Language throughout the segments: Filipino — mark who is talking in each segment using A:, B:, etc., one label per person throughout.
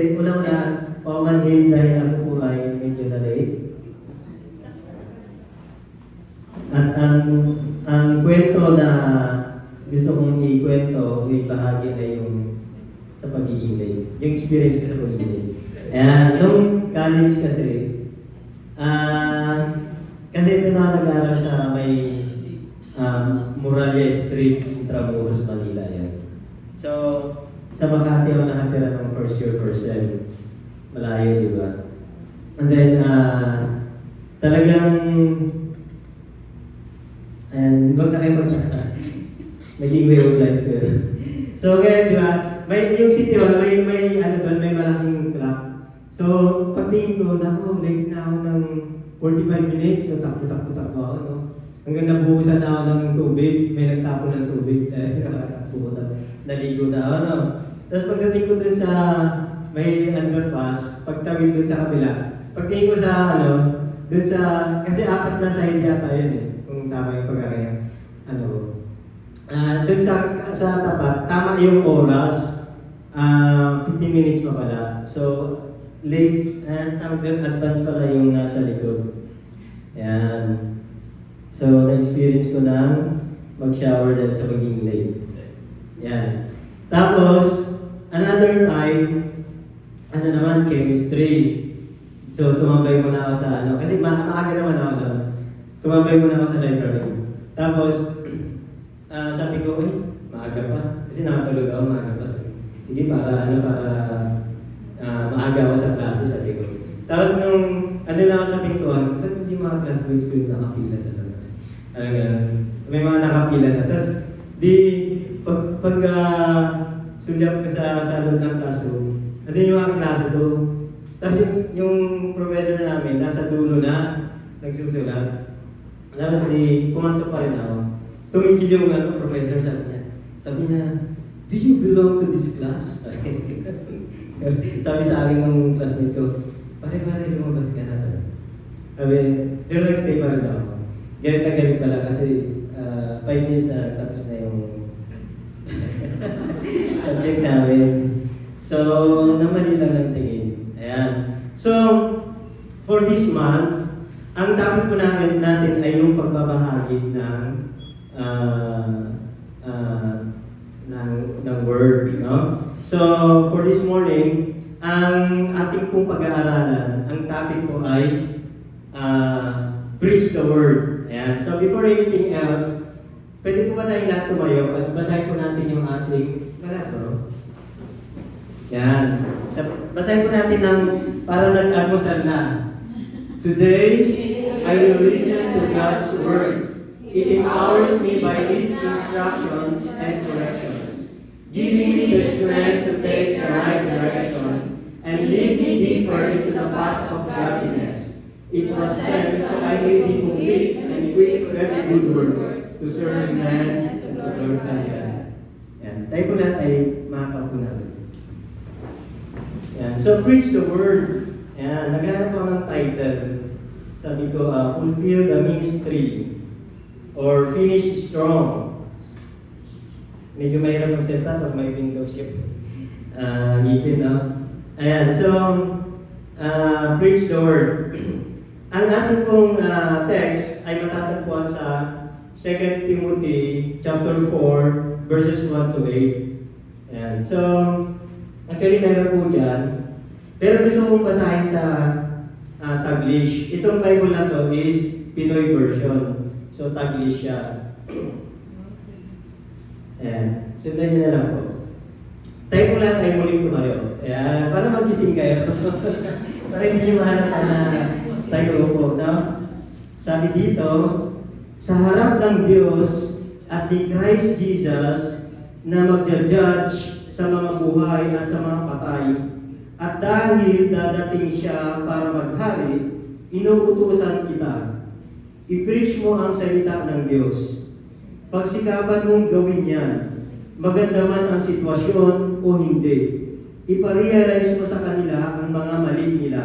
A: Kasi unang-una, paumanhin dahil ako po ay medyo na late. At ang kwento na gusto kong ikwento, ibahagi ay yung sa pagiging late. Yung experience ko sa pagiging late. Ayan, nung college kasi ito na nag-aaral sa may Moralia Street, Intramuros, Manila yan. So, sa Makati ako nakatira ng first year, first sem. Malayo, di ba? And then, talagang, wag na kayo naging way of life ko. So, ngayon, di ba? May, yung city hall, may malaking clock. So, pagtingin ko, late na ako ng 45 minutes, so takbo ako, no? Hanggang nabuhusan na ako ng tubig, may nagtapon ng tubig, naligo na ako, no? Tapos pagdating ko dun sa may underpass, pagtawid dun sa kabila, pagtingin ko sa dun sa, kasi apat na side yata yun eh, kung tama yung pag-area. Dun sa tapat, tama yung oras, 15 minutes pa pala. So, late, advance pala yung nasa likod. Ayan. So, na-experience ko na mag-shower dahil sa maging late. Ayan. Tapos, another time, chemistry. So, tumambay muna ako sa kasi maaga naman ako doon. Tumambay muna ako sa library. Tapos, sabi ko, maaga pa. Kasi nakatulog ako, maaga pa. Sige, para maaga ako sa klase, sabi ko. Tapos nung, lang ako sa pintuan, ba't hindi mga classmates ko yung nakapila sa labas? May mga nakapila na. Tapos, pag sulyap ka sa loob ng classroom, andun yung mga klase ko. Tapos yung professor namin, nasa dulo na, nagsusulat. Tapos pumasok pa rin ako. Tumigil yung professor, sabi niya, do you belong to this class? Sabi sa akin ng classmate ko, pare-pare lumabas ka na. Sabi, pero nag-stay pa rin ako. Galit na galit pala kasi 5 minutes na tapos na yung subject namin. So, namali lang ng tingin. Ayan. So, for this month, ang topic po natin ay yung pagbabahagi ng word, no? So, for this morning, ang ating pong pag-aaralan, ang topic po ay preach the word. Ayan. So, before anything else, pwede po ba tayong lahat tumayo at basahin po natin yung ating bro? Yan. So, basahin po natin ng para nag-almusal na. Today, I will listen to God's word. It empowers me by its instructions and corrections, giving me the strength to take the right direction and lead me deeper into the path of godliness. It was sent so I may be complete and equipped with every good works to serve man and to glorify God. Yan. Tayo po lahat ay makakaupo namin. Yan. So, preach the word. Yan. Naghanap ako ng title. Sabi ko, fulfill the ministry or finish strong. Medyo mahirap mag-set up pag may window shift. Ngipin, no? Ayan. So, preach the word. Ang ating pong text ay matatagpuan sa 2 Timothy chapter 4 verses 1 to 8. Ayan. So, actually meron po dyan. Pero gusto kong basahin sa Taglish. Itong Bible na to is Pinoy version. So, Taglish siya. Ayan. Sundan niyo na lang po. Tayo po lahat ay muling tumayo. Ayan. Para magising kayo. Para hindi niyo mahalata na tayo po, no? Sabi dito, sa harap ng Diyos at ni Christ Jesus na magja-judge sa mga buhay at sa mga patay, at dahil dadating siya para maghari, inuutusan kita. I-preach mo ang salita ng Diyos. Pagsikapan mong gawin yan, maganda man ang sitwasyon o hindi. Iparealize mo sa kanila ang mga mali nila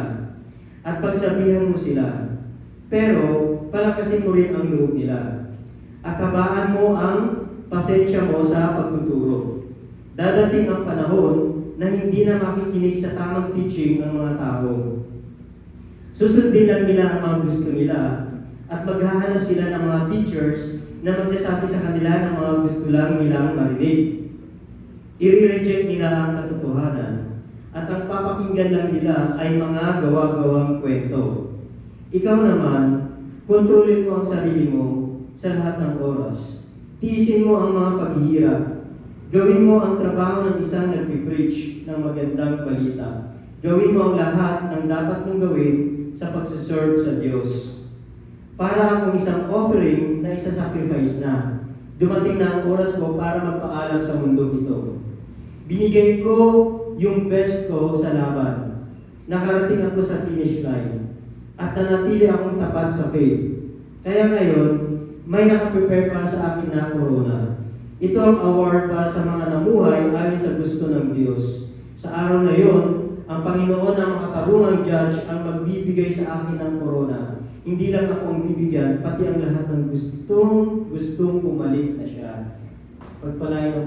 A: at pagsabihan mo sila. Pero, palakasin mo rin ang loob nila. At habaan mo ang pasensya mo sa pagtuturo. Dadating ang panahon na hindi na makikinig sa tamang teaching ng mga tao. Susundin lang nila ang mga gusto nila at maghahanap sila ng mga teachers na magsasabi sa kanila ng mga gusto lang nilang marinig. I-reject nila ang katotohanan at ang papakinggan lang nila ay mga gawa-gawang kwento. Ikaw naman, kontrolin mo ang sarili mo sa lahat ng oras. Tiisin mo ang mga paghihirap. Gawin mo ang trabaho ng isang nagpipreach ng magandang balita. Gawin mo ang lahat ng dapat mong gawin sa pagsaserve sa Diyos. Para akong isang offering na isa-sacrifice na. Dumating na ang oras ko para magpaalam sa mundo ito. Binigay ko yung best ko sa laban. Nakarating ako sa finish line. At nanatili akong tapat sa faith. Kaya ngayon, may nakaprepare para sa akin na corona. Ito ang award para sa mga namuhay ayon sa gusto ng Diyos. Sa araw na iyon, ang Panginoon na makatarungang judge ang magbibigay sa akin ng corona. Hindi lang ako ang bibigyan, pati ang lahat ng gustong bumalik na siya. Pagpalain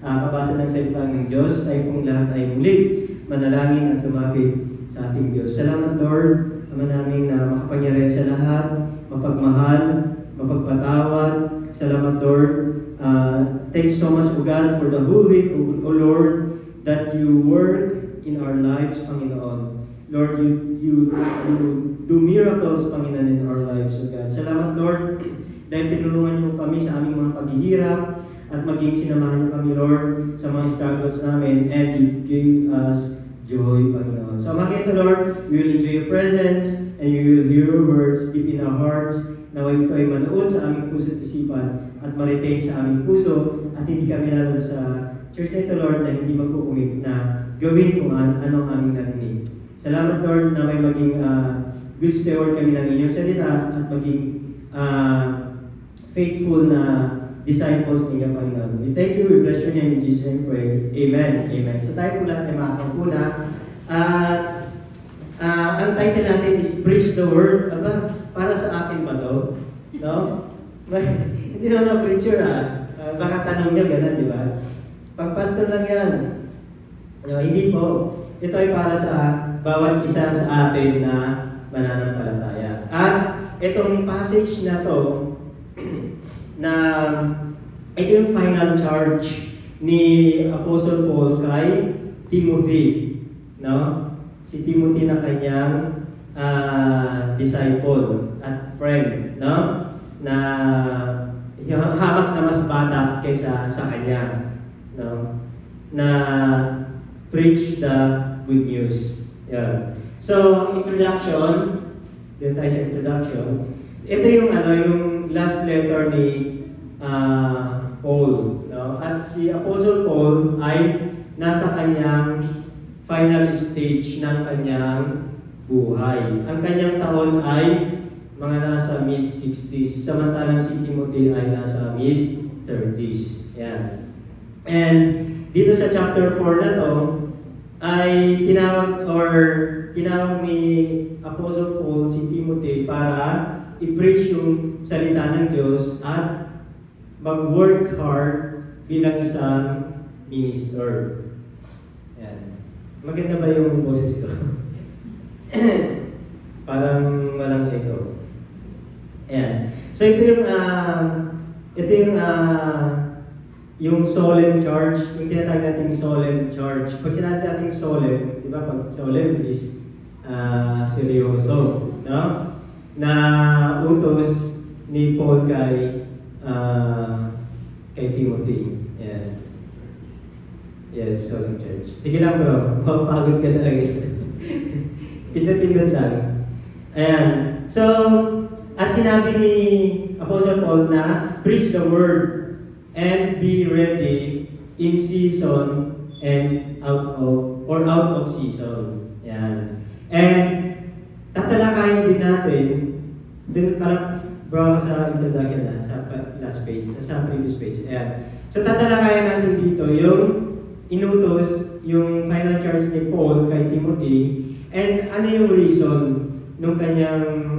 A: ang kabasa ng salita ng Diyos ay kung lahat ay muli, manalangin at lumapit sa ating Diyos. Salamat Lord, Ama namin na makapangyarihan sa lahat, mapagmahal, mapagpatawad. Salamat Lord. Thanks so much, O God, for the whole week, O Lord, that you work in our lives, Panginoon. Lord, you do miracles, Panginoon, in our lives, O God. Salamat, Lord, dahil tinulungan niyo kami sa aming mga paghihirap at maging sinamahan niyo kami, Lord, sa mga struggles namin, and you gave us joy, Panginoon. So, makita, Lord, we will enjoy your presence and we will hear your words deep in our hearts. Naway ito ay manood sa aming puso at isipan at ma-retain sa aming puso at hindi kami lalo sa church na ito, Lord, na hindi magkukumit na gawin kung ano ang aming narinig. Salamat, Lord, na may maging good steward kami ng inyong salita at maging faithful na disciples ninyo, Panginoon. We thank you, we bless your name in Jesus' name, pray. Amen. Amen. So tayo po lahat ay makakaupo na. Ang title natin is Preach the Word. Aba, para sa akin ba to? No? Hindi naman na preacher baka tanong niya gano'n, di ba? Pag-pastor lang yan. No, hindi po. Ito ay para sa bawat isa sa atin na mananampalataya. At itong passage na to, na ito yung final charge ni Apostle Paul kay Timothy. No? Si Timothy na kanyang disciple at friend. No? Na hamak na mas bata kaysa sa kanya. No? Na preach the good news. Yeah. So, introduction, dito tayo sa introduction. Ito yung yung last letter ni Paul. No? At si Apostle Paul ay nasa kanyang final stage ng kanyang buhay. Ang kanyang taon ay mga nasa mid-60s, samantalang si Timothy ay nasa mid-30s. Yan. And dito sa chapter 4 na to, ay tinawag ni Apostle Paul si Timothy para i-preach yung salita ng Diyos at mag-work hard bilang isang minister. Yan. Maganda ba yung boses ko? Parang walang echo. Ayan. So ito yung solemn charge, yung tinatawag natin solemn charge. Pag sinabi natin solemn, di ba? Pag solemn is seryoso, no? Na utos ni Paul kay Timothy. Yeah. Yes, solemn charge. Sige lang bro, mapapagod ka talaga ito. Pindot-pindot lang. Ayan. So, at sinabi ni Apostle Paul na preach the word and be ready in season and out of season. Yan. And tatalakayin din natin, dun parang bro sa introduction na, sa last page, sa previous page. Ayan. So tatalakayin natin dito yung inutos, yung final charge ni Paul kay Timothy, and ano yung reason nung kanyang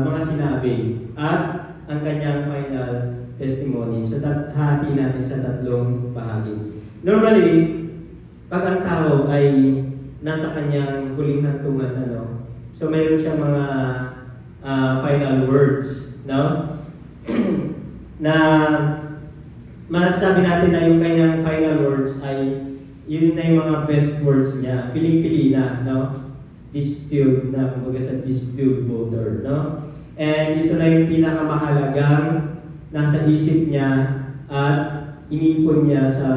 A: mga sinabi at ang kanyang final testimony. So hati natin sa tatlong bahagi. Normally, pag ang tao ay nasa kanyang huling hantungan, ano, so mayroon siyang mga final words, no? Na masasabi natin na yung kanyang final words ay yun na yung mga best words niya, piling-pili na, no? Distilled na, kumbaga sa distilled water, no? And ito na yung pinakamahalagang nasa isip niya at inipon niya sa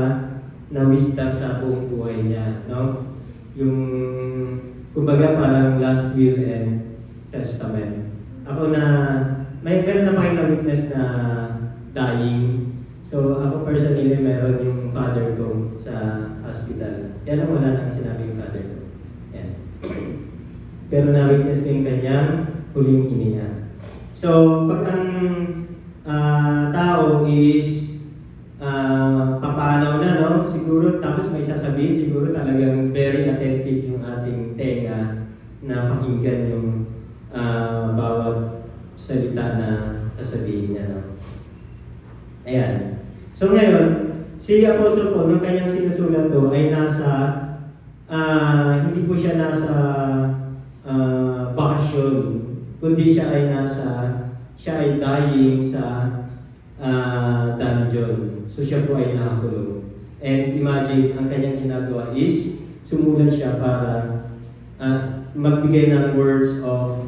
A: na-wisdom sa buong buhay niya, no? Yung, kumbaga parang last will and testament. Ako na, meron na pa kayo na witness na dying. So ako personally, meron yung father ko sa hospital. Kaya lang wala nang sinabi yung father ko. Yan. Pero na-witness ko yung kanyang huling hininga. So pag ang tao is papanaw na, no? Siguro, tapos may sasabihin, siguro talagang very attentive yung ating tenga na pakinggan yung bawat salita na sasabihin niya, no? Ayan. So ngayon, si Apostle Paul, nung kanyang sinusulat to, ay nasa, hindi po siya nasa bakasyon, kundi siya ay dying sa dungeon. So siya po ay nakakulong. And imagine, ang kanyang ginagawa is, sumulat siya para magbigay ng words of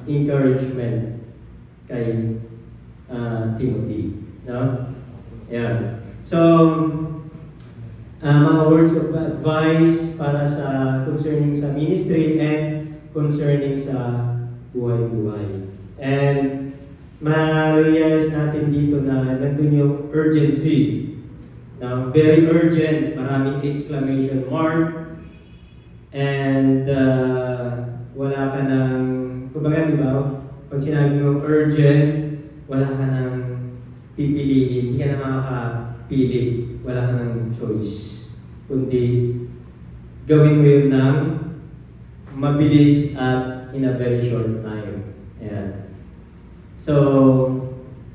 A: encouragement kay Timothy. No? Ayan. So, mga words of advice para sa concerning sa ministry and concerning sa buhay-buhay. And ma-realize natin dito na nandun yung urgency. Now, very urgent, maraming exclamation mark. And wala ka ng, kumbaga di ba, pag sinabi mo urgent, wala ka ng pipiliin, hindi ka na makakapili, wala ka ng choice. Kundi gawin mo yun ng mabilis at in a very short time. Ayan. So,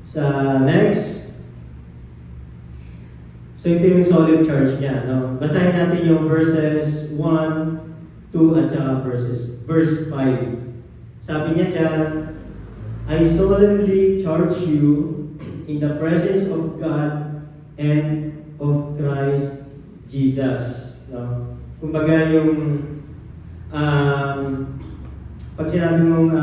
A: sa next, so ito yung solemn charge niya. No? Basahin natin yung verses 1, 2, at saka verse 5. Sabi niya dyan, I solemnly charge you in the presence of God and of Christ Jesus. No? Kumbaga yung pag sinabi mong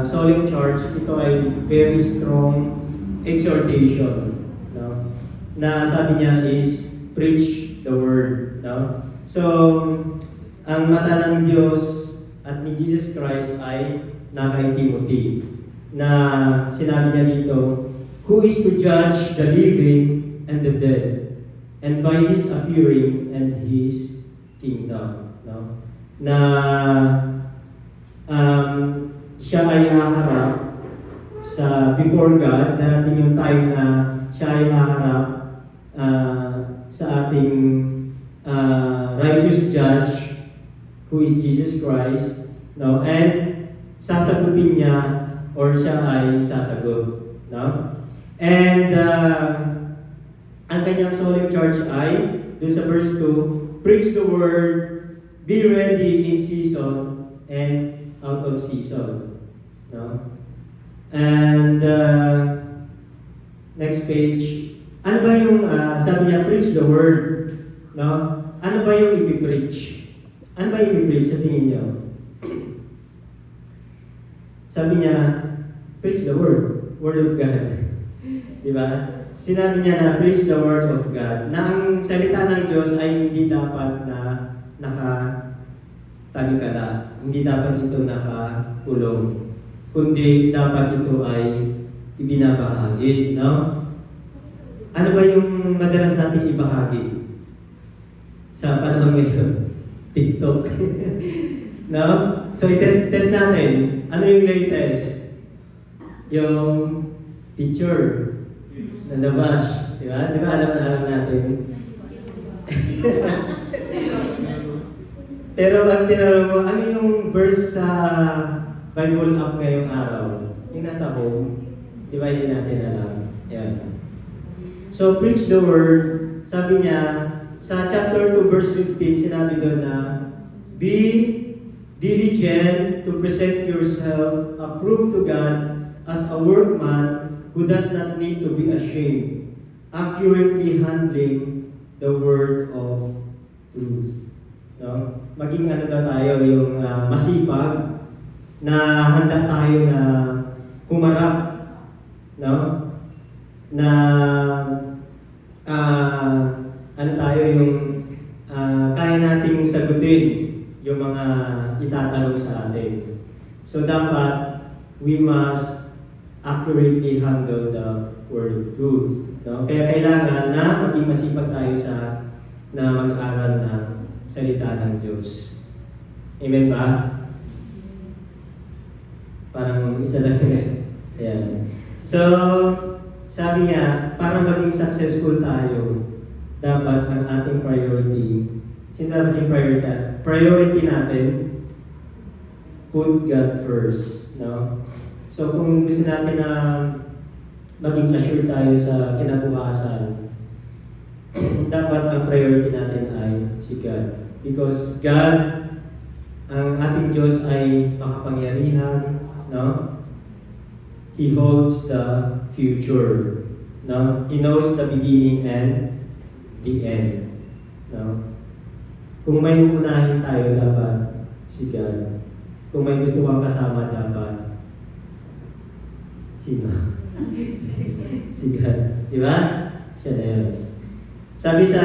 A: solemn charge, ito ay very strong exhortation. No? Na sabi niya is preach the word. No? So, ang mata ng Diyos at ni Jesus Christ ay kay Timothy, na sinabi niya dito, who is to judge the living and the dead, and by His appearing and His kingdom. No? Na siya ay haharap sa before God, darating yung time na siya ay haharap sa ating righteous judge, who is Jesus Christ, no? And sasagutin niya or siya ay sasagot, no? And ang kanyang solemn charge ay dun sa verse 2, preach the word, be ready in season and out of season, no? And next page, ano ba yung sabi niya, preach the word, no? Ano ba yung ipipreach? Ano ba yung ipipreach sa tingin niyo? Sabi niya, preach the word of God. Diba? Sinabi niya na preach the word of God, na ang salita ng Diyos ay hindi dapat na nakatalikala, hindi dapat ito nakakulong, kundi dapat ito ay ibinabahagi, no? Ano ba yung madalas natin ibahagi sa panahon ngayon? TikTok. No? So, i-test natin. Ano yung latest? Yung picture na nabash. Diba? Diba alam natin? Pero pag tinanong mo, ano yung verse sa Bible app ngayong araw? Yung nasa home. Diba hindi natin alam? Yan. So, preach the word, Sabi niya, sa chapter 2 verse 15, sinabi doon na, be diligent to present yourself approved to God as a workman who does not need to be ashamed, accurately handling the word of truth. No? Maging ano daw tayo, yung masipag, na handa tayo na humarap, no? Na ano tayo yung kaya nating sagutin yung mga itatanong sa atin. So dapat we must accurately handle the word of truth. No? Kaya kailangan na maging masipag tayo sa na mag-aral ng salita ng Diyos. Amen ba? Parang isa lang yung rest. Ayan. So, sabi niya, para maging successful tayo, dapat ang ating priority, sino dapat yung priority natin, put God first. No? So, kung gusto natin na maging assured tayo sa kinabukasan, dapat ang priority natin ay si God. Because God, ang ating Diyos ay makapangyarihan, no? He holds the future. No? He knows the beginning and the end. No? Kung may uunahin tayo, dapat si God. Kung may gusto kang kasama, dapat sino? Si God. Di ba? Siya na yun. Sabi sa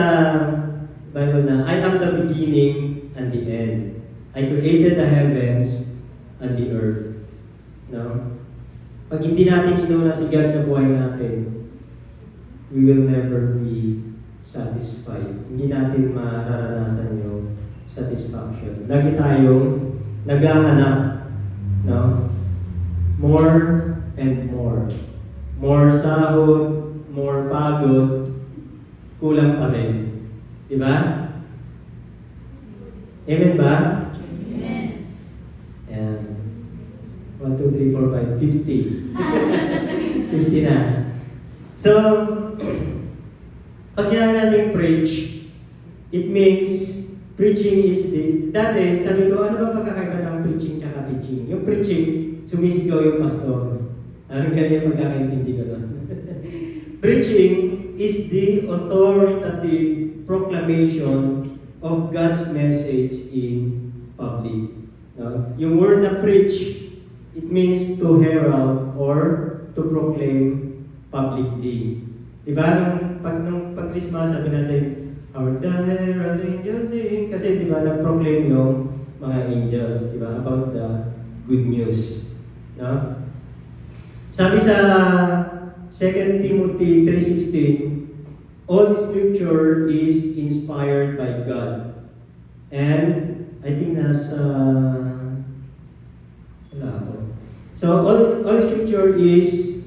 A: Bible na, I am the beginning and the end. I created the heavens and the earth. No? Pag hindi natin inuna si God sa buhay natin, we will never be satisfied. Hindi natin mararanasan yung satisfaction. Lagi tayong naghahanap, no? More and more. More sahod, more pagod, kulang pa rin. Diba? Amen ba?
B: Amen.
A: Ayan. 1, 2, 3, 4, 5, 50. 50 na. So, pag sinabi natin preach, it means preaching is the... Dati, sabi ko, ano ba pagkakaiba ng preaching tsaka teaching? Yung preaching, sumisigaw yung pastor. Ano ganyan yung pagkakaintindi ko doon? Preaching is the authoritative proclamation of God's message in public. No? Yung word na preach, it means to herald or to proclaim publicly. Diba? Nung pag-Christmas, sabi natin, our herald angels sing. Kasi diba, nag-proclaim yung mga angels, diba, about the good news. No? Sabi sa 2 Timothy 3:16, all scripture is inspired by God. And I think nasa wala ako. So all scripture is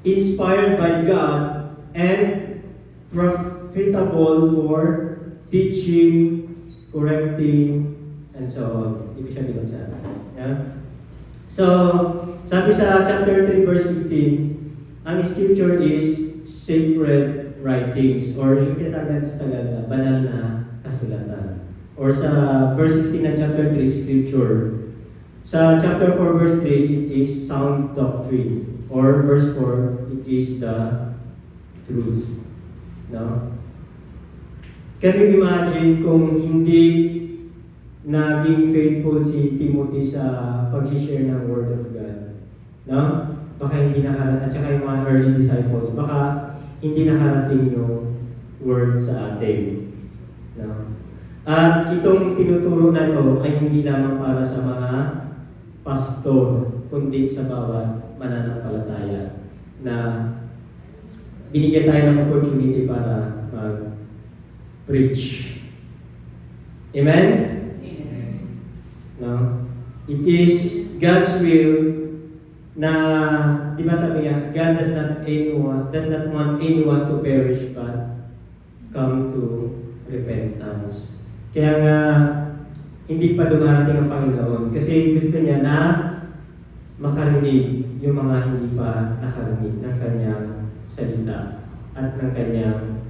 A: inspired by God and profitable for teaching, correcting, and so on. Ibig sabihin sa yeah? So, sabi sa chapter 3 verse 15, ang scripture is sacred writings or yung tinatawag sa Tagalog na banal na kasulatan. Or sa verse 16 ng chapter 3, scripture. Sa chapter 4 verse 3, it is sound doctrine. Or verse 4, it is the truth. No? Can you imagine kung hindi naging faithful si Timothy sa pag-share ng Word of God? No? Baka hindi nakarating, at saka yung mga early disciples, baka hindi nakarating yung Word sa atin. No? At itong tinuturo na ito ay hindi lamang para sa mga pastor, kundi sa bawat mananampalataya na binigyan tayo ng opportunity para mag-preach. Amen?
B: Amen.
A: No? It is God's will na, di ba sabi niya, God does not want anyone to perish but come to repentance. Kaya nga, hindi pa dumarating ang Panginoon kasi gusto niya na makarinig yung mga hindi pa nakarinig ng kanyang salita. at ng kanyang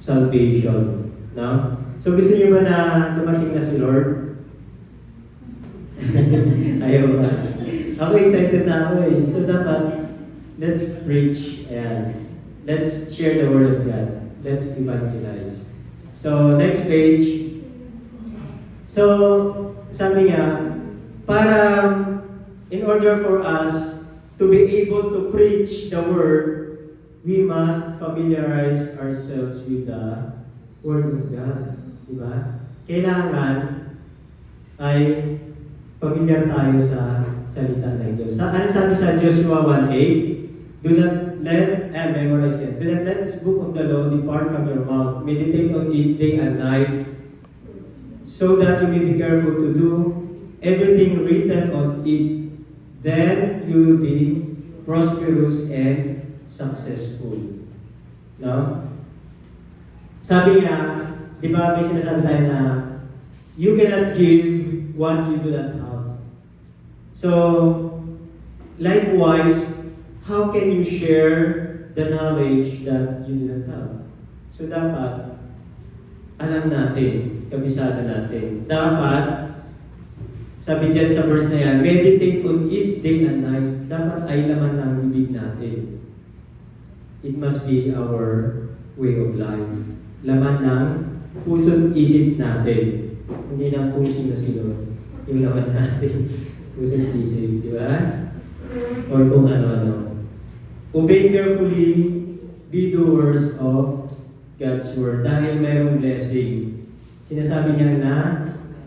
A: salvation. No? So gusto niyo ba na dumating na si Lord? Ayaw ba? Ako excited na ako eh. So dapat, let's preach. Ayan. Let's share the word of God. Let's evangelize. So, next page. So, sabi nga, para in order for us to be able to preach the word, we must familiarize ourselves with the word of God. Diba? Kailangan ay familiar tayo sa salita ng Diyos. Ano sabi sa Joshua 1:8? Do not let, memorize it. Do not let this book of the law depart from your mouth. Meditate on it day and night, so that you may be careful to do everything written on it. Then you will be prosperous and successful. No? Sabi nga, di ba may sinasabi tayo na you cannot give what you do not have. So, likewise, how can you share the knowledge that you do not have? So, dapat alam natin, kabisado natin. Dapat, sabi dyan sa verse na yan, meditate on it day and night. Dapat ay laman ng bibig natin. It must be our way of life. Laman ng puso't isip natin. Hindi lang kung sino-sino yung laman natin. Puso't isip, di ba? Or kung ano-ano. Obey carefully, be doers of God's word. Dahil mayroong blessing. Sinasabi niya na,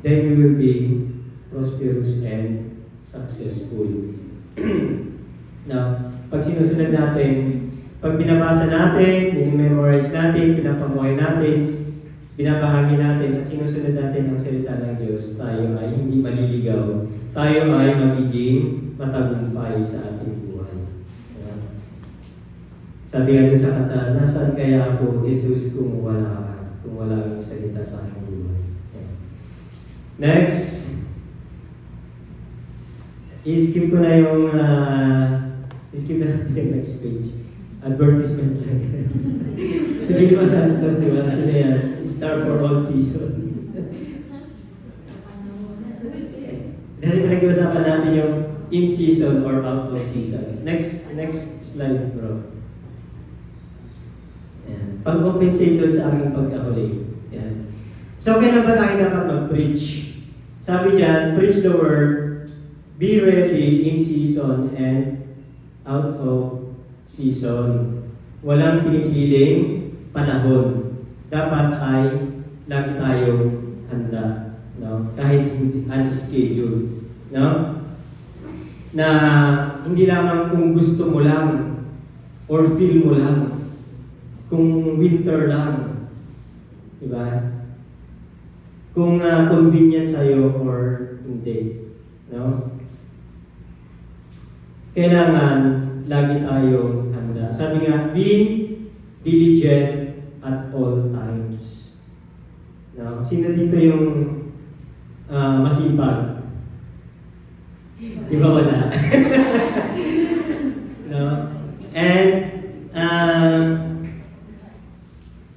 A: then you will be prosperous and successful. Now, pag sinusunod natin, pag binabasa natin, memorize natin, pinapamuhay natin, binabahagi natin, at sinusunod natin ang salita ng Diyos, tayo ay hindi maliligaw. Tayo ay magiging matagumpay sa ating buhay. Sabi nga sa kanta, nasaan kaya ako, Jesus, kung wala ka, kung wala kang salita sa aking buhay. Next. I-skip ko na yung i-skip na natin yung next page. Advertisement lang. Sabi ko sa Santos, di ba? Sila yan, Star for all season. Kasi pinag-iusapan natin yung in season or out of season. Next slide, bro. Ayan. Pag-compensate doon sa aming pagkahuli. Ayan. So, kailan ba tayo dapat mag-preach? Sabi dyan, preach the word, be ready in season and out of season. Walang pinipiling panahon. Dapat ay lagi tayong handa. No? Kahit unscheduled. No? Na hindi lamang kung gusto mo lang or feel mo lang. Kung winter lang. Diba? Kung convenient sa'yo or hindi. No? Kailangan lagi tayong handa. Sabi nga, be diligent at all times. No? Sino dito yung masipag? Di ba wala? No? And,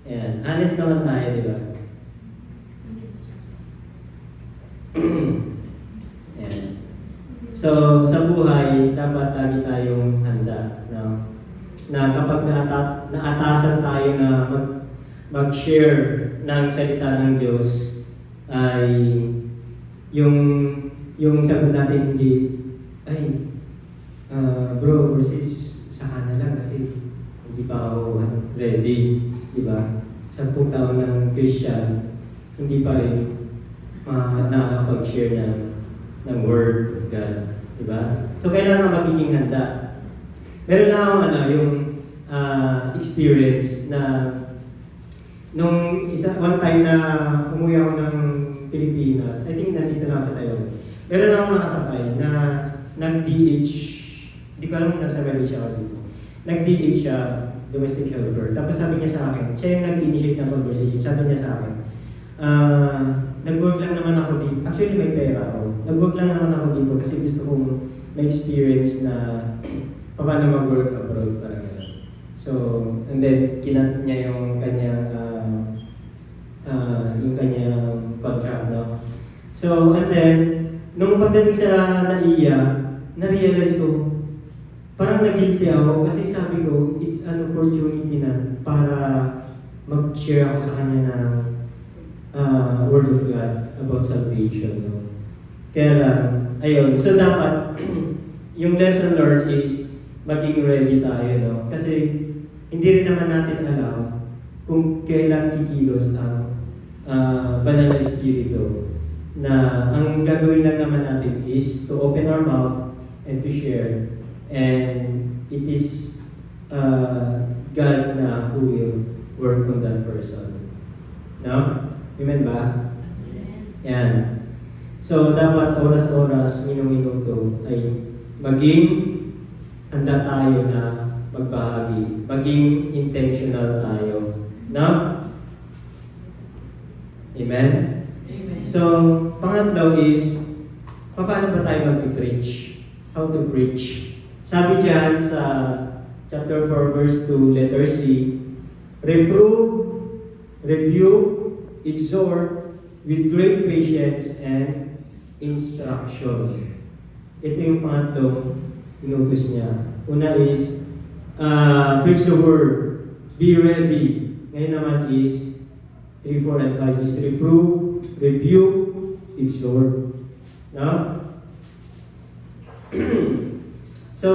A: ayan, honest naman tayo, di ba? Ayan. So, sa buhay, dapat lagi tayong handa. No? Na kapag naatasan tayo na mag-share ng salita ng Diyos, ay yung sagot natin hindi, ay, bro, versus saka na lang kasi hindi pa ako ready. Diba? 10 taon ng Christian, hindi pa rin nakakapag-share ng Word of God. Diba? So, kailangan magiging handa. Meron na akong yung experience na nung one time na umuwi ako ng Pilipinas, I think nandito na ako sa Taiwan. Meron na akong nakasakay na nag-DH, hindi ko alam kung nasa Malaysia ako dito. Nag-DH siya, domestic helper. Tapos sabi niya sa akin, siya yung nag-initiate ng conversation, sabi niya sa akin, nag-work lang naman ako dito. Actually, may pera ako. Nag-work lang naman ako dito kasi gusto kong may experience na paano mag-work abroad. Parang gano'n. So, and then kinat niya yung kanyang contract, no? So, and then, nung pagdating sa NAIA, na-realize ko, parang nag-guilty ako kasi sabi ko, it's an opportunity na para mag-share ako sa kanya ng Word of God about salvation, no? Kaya lang, ayun, so dapat, yung lesson learned is maging ready tayo, no? Kasi hindi rin naman natin alam kung kailan kikilos ang banal na espiritu, na ang gagawin lang naman natin is to open our mouth and to share, and it is God na who will work on that person. No? Amen ba? Yan. So, dapat oras-oras, minum-minuto ay maging handa tayo na magbahagi. Maging intentional tayo. No? Amen?
B: Amen.
A: So, pangatlo is, paano ba tayo mag-preach? How to preach? Sabi dyan sa chapter 4, verse 2, letter C, reprove, rebuke, exhort with great patience and instruction. Ito yung pangatlong inutos niya. Una is, preach the word, be ready. Ngayon naman is, 3, 4, and 5 is reprove, rebuke, exhort. No? So,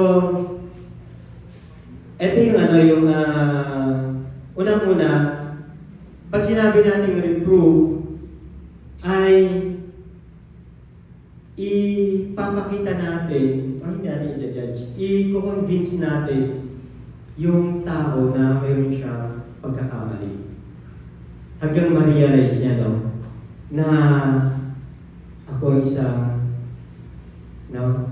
A: ito yung unang-una, pag sinabi natin reprove, ay ipapakita natin, o hindi natin i-judge, i-convince natin yung tao na mayroon siya pagkakamali. Hanggang ma-realize niya, no, na ako isang, no,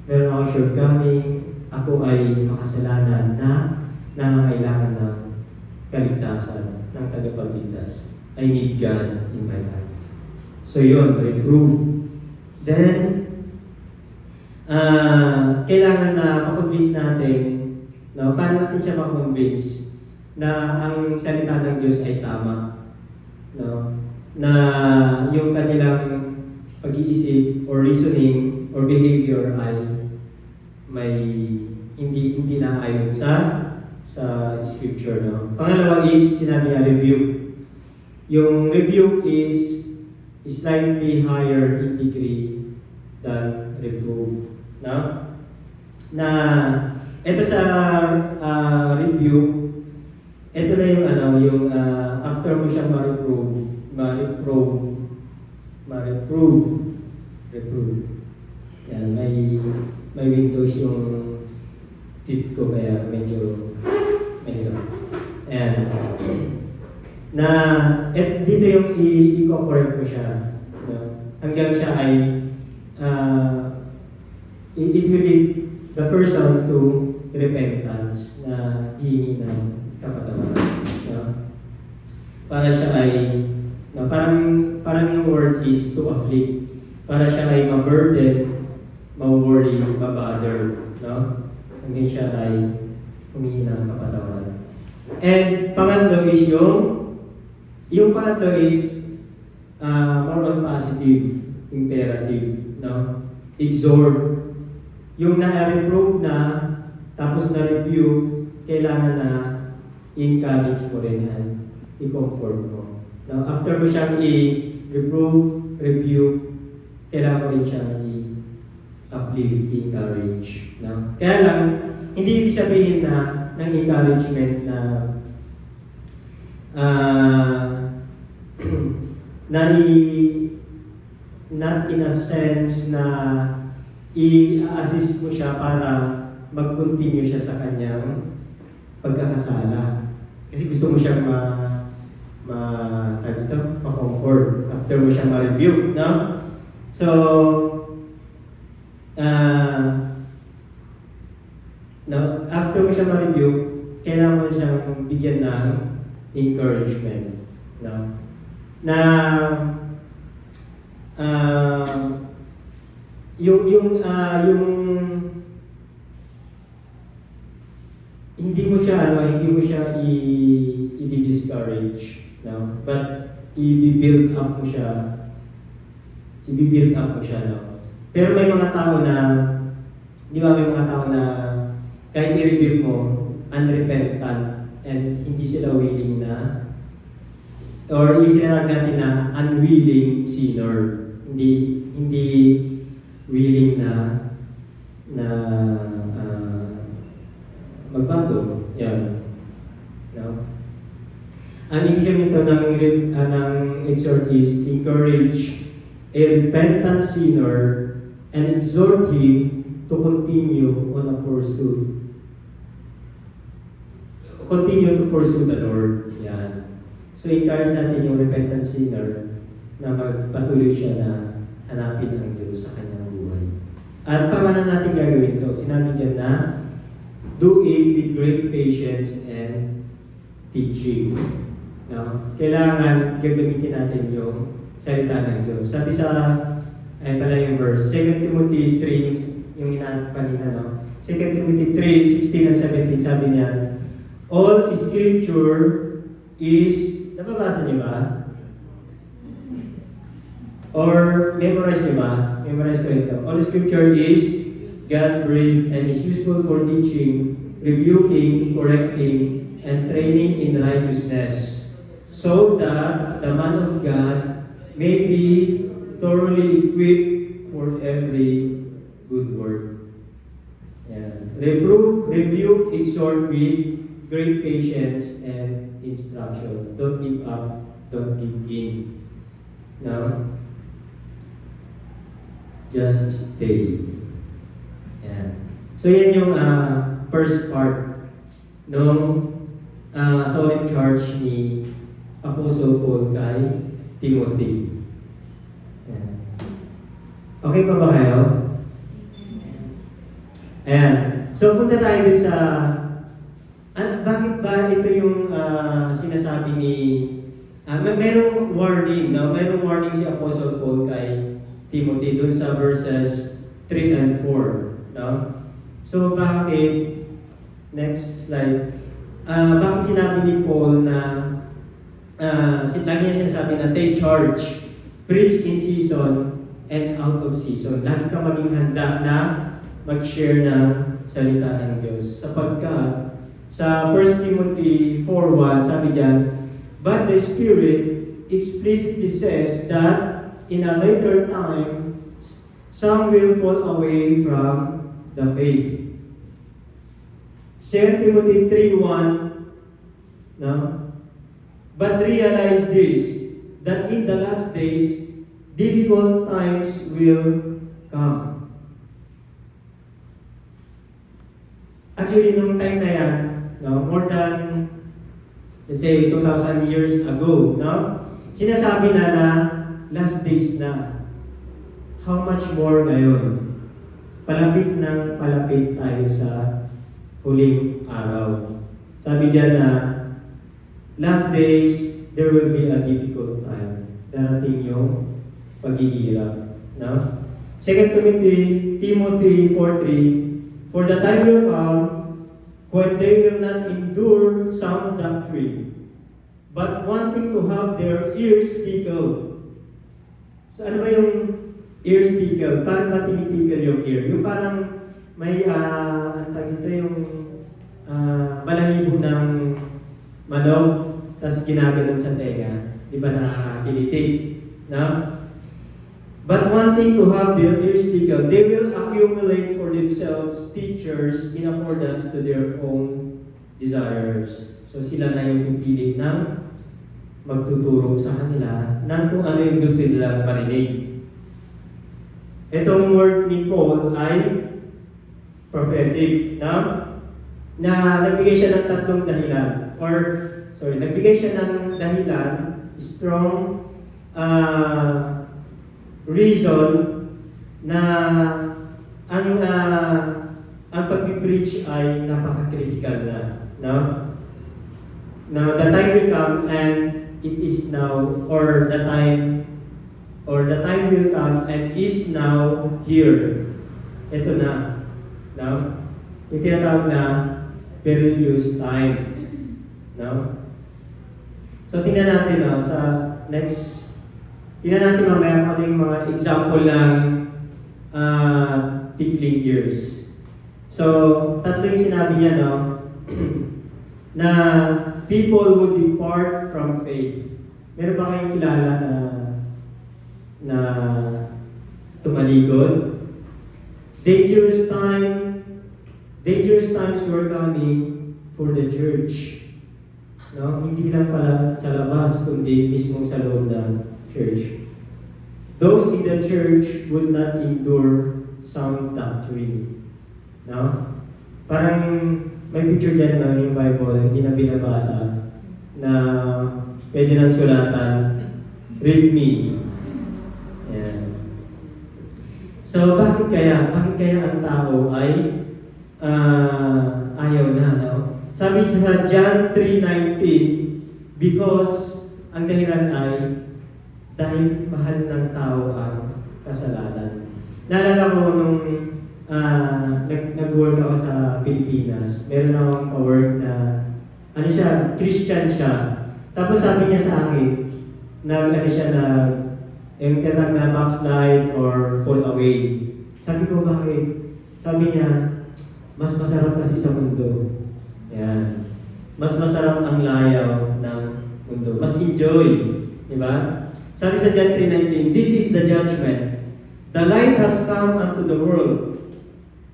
A: meron akong shortcoming, ako ay makasalanan na nangangailangan ng kaligtasan ng tagapagligtas. I need God in my life. So yun, reprove. Then, kailangan na makonvince natin, no, paano natin siya makonvince na ang salita ng Diyos ay tama, no, na yung kanilang pag-iisip or reasoning or behavior ay may hindi na ayon sa scripture, no. Pangalawa is sinabi niya rebuke. Yung rebuke is slightly higher in degree than reprove, no? Na ito sa rebuke, ito na yung after mo siyang reprove. Yan, may windows yung teeth ko kaya medyo and na dito yung i-correct mo siya, no? Hanggang siya ay it will lead the person to repentance, na hihingi ng kapatawaran, no? Para siya ay parang yung word is to afflict, para siya ay ma-burden, ma-worry, ma-bother, no? Hanggang siya ay humingi ng kapatawaran. And pangatlo is yung pangatlo is more on positive imperative, no? Exhort. Yung na-reprove na, tapos na-review, kailangan na i-encourage mo rin yan, i-comfort mo. Now, after mo siyang i-reprove, review, kailangan mo rin siyang i-uplift, i-encourage. No? Kaya lang, hindi ibig sabihin na ng encouragement na not in a sense na i-assist mo siya para mag-continue siya sa kanyang pagkakasala. Kasi gusto mo siyang ma-comfort after mo siyang ma-review, no? So, after mo siya ma-review, kailangan mo siyang bigyan ng encouragement, no? Na hindi mo siya i-discourage, no? But i-build up mo siya. I-build up mo siya, no? Pero may mga tao na, di ba, may mga tao na kahit i-rebuild mo, unrepentant, and hindi sila willing na, or yung tinatawag natin na unwilling sinner. Hindi willing na magbago. Yan. No? Ang ibig sabihin ito ng exhort is encourage a repentant sinner and exhort him to continue on a pursuit. Continue to pursue the Lord. Yan. So encourage natin yung repentant sinner na magpatuloy siya na hanapin ang Diyos sa kanyang buhay. At paano natin gagawin ito? Sinabi dyan na do it with great patience and teaching. No? Kailangan gagamitin natin yung salita ng Diyos. Sabi sa, ay pala yung verse, 2 Timothy 3, yung inaan kanina, no? 2 Timothy 3, 16 and 17, sabi niya, all scripture is, nababasa niyo ba? Or memorize niyo ba? Memorize ko ito. All scripture is God-breathed and is useful for teaching, rebuking, correcting, and training in righteousness, so that the man of God may be thoroughly equipped for every good work. Yan. Reprove, rebuke, exhort with great patience and instruction. Don't give up, don't give in. Now, just stay. Yan. So yan yung first part ng solemn charge ni Apostle Paul kay Timothy. Yan. Okay pa ba kayo? Ayan. So punta tayo din sa bakit ba ito yung sinasabi ni merong warning, no? Merong warning si Apostle Paul kay Timothy dun sa verses 3 and 4, no? So bakit, next slide, bakit sinabi ni Paul na lagi niya sinasabi na take charge, preach in season and out of season. Lagi ka maging handa na mag-share ng salita ng Diyos. Sapagkat sa 1 Timothy 4:1, sabi diyan, but the Spirit explicitly says that in a later time, some will fall away from the faith. 2 Timothy 3:1, no? But realize this, that in the last days, difficult times will come. Actually, nung time na yan, no, more than, let's say, 2,000 years ago, no? Sinasabi na last days na. How much more ngayon? Palapit ng palapit tayo sa huling araw. Sabi diyan na last days, there will be a difficult time. Darating yung paghihirap. No? 2 Timothy 4:3, for the time will come when they will not endure sound doctrine, but wanting to have their ears tickled. So ano ba yung ears tickled? Parang ba tinitigil yung ear? Yung parang may, ito yung balahibo ng manok, tapos ginaganon sa tenga. Di ba nakakilitig? No? But wanting to have their ears tickled, they will accumulate for themselves teachers in accordance to their own desires. So sila na yung pipili ng magtuturo sa kanila ng kung ano yung gusto nilang marinig. Itong word ni Paul ay prophetic, no? Na nagbigay siya ng tatlong dahilan. Nagbigay siya ng dahilan, strong reason na ang pag-preach ay napaka-critical na, no? Now the time will come and it is now, or the time will come and is now here. Ito na, no? Yung tinatawag na perilous time. No? So, tingnan natin sa next. Tingnan natin mamaya kung ano yung mga example ng tickling years. So, tatlo yung sinabi niya, no? Na people would depart from faith. Meron ba kayong kilala na tumalikod? Dangerous times were coming for the church. No? Hindi lang pala sa labas, kundi mismo sa loob ng church. Those in the church would not endure sound doctrine. No? Parang may picture din na yung Bible, hindi na binabasa, na pwede nang sulatan, read me. Ayan. So, bakit kaya? Bakit kaya ang tao ay ayaw na, no? Sabi sa John 3:19, because ang dahilan ay dahil mahal ng tao ang kasalanan. Naalala ko nung nag-work ako sa Pilipinas, meron akong ka-work na, Christian siya. Tapos sabi niya sa akin, yung tinatawag na backslide or fall away. Sabi ko, bakit? Sabi niya, mas masarap kasi sa mundo. Yan. Mas masarap ang layaw ng mundo. Mas enjoy. Diba? Sabi sa John 3:19, this is the judgment. The light has come unto the world,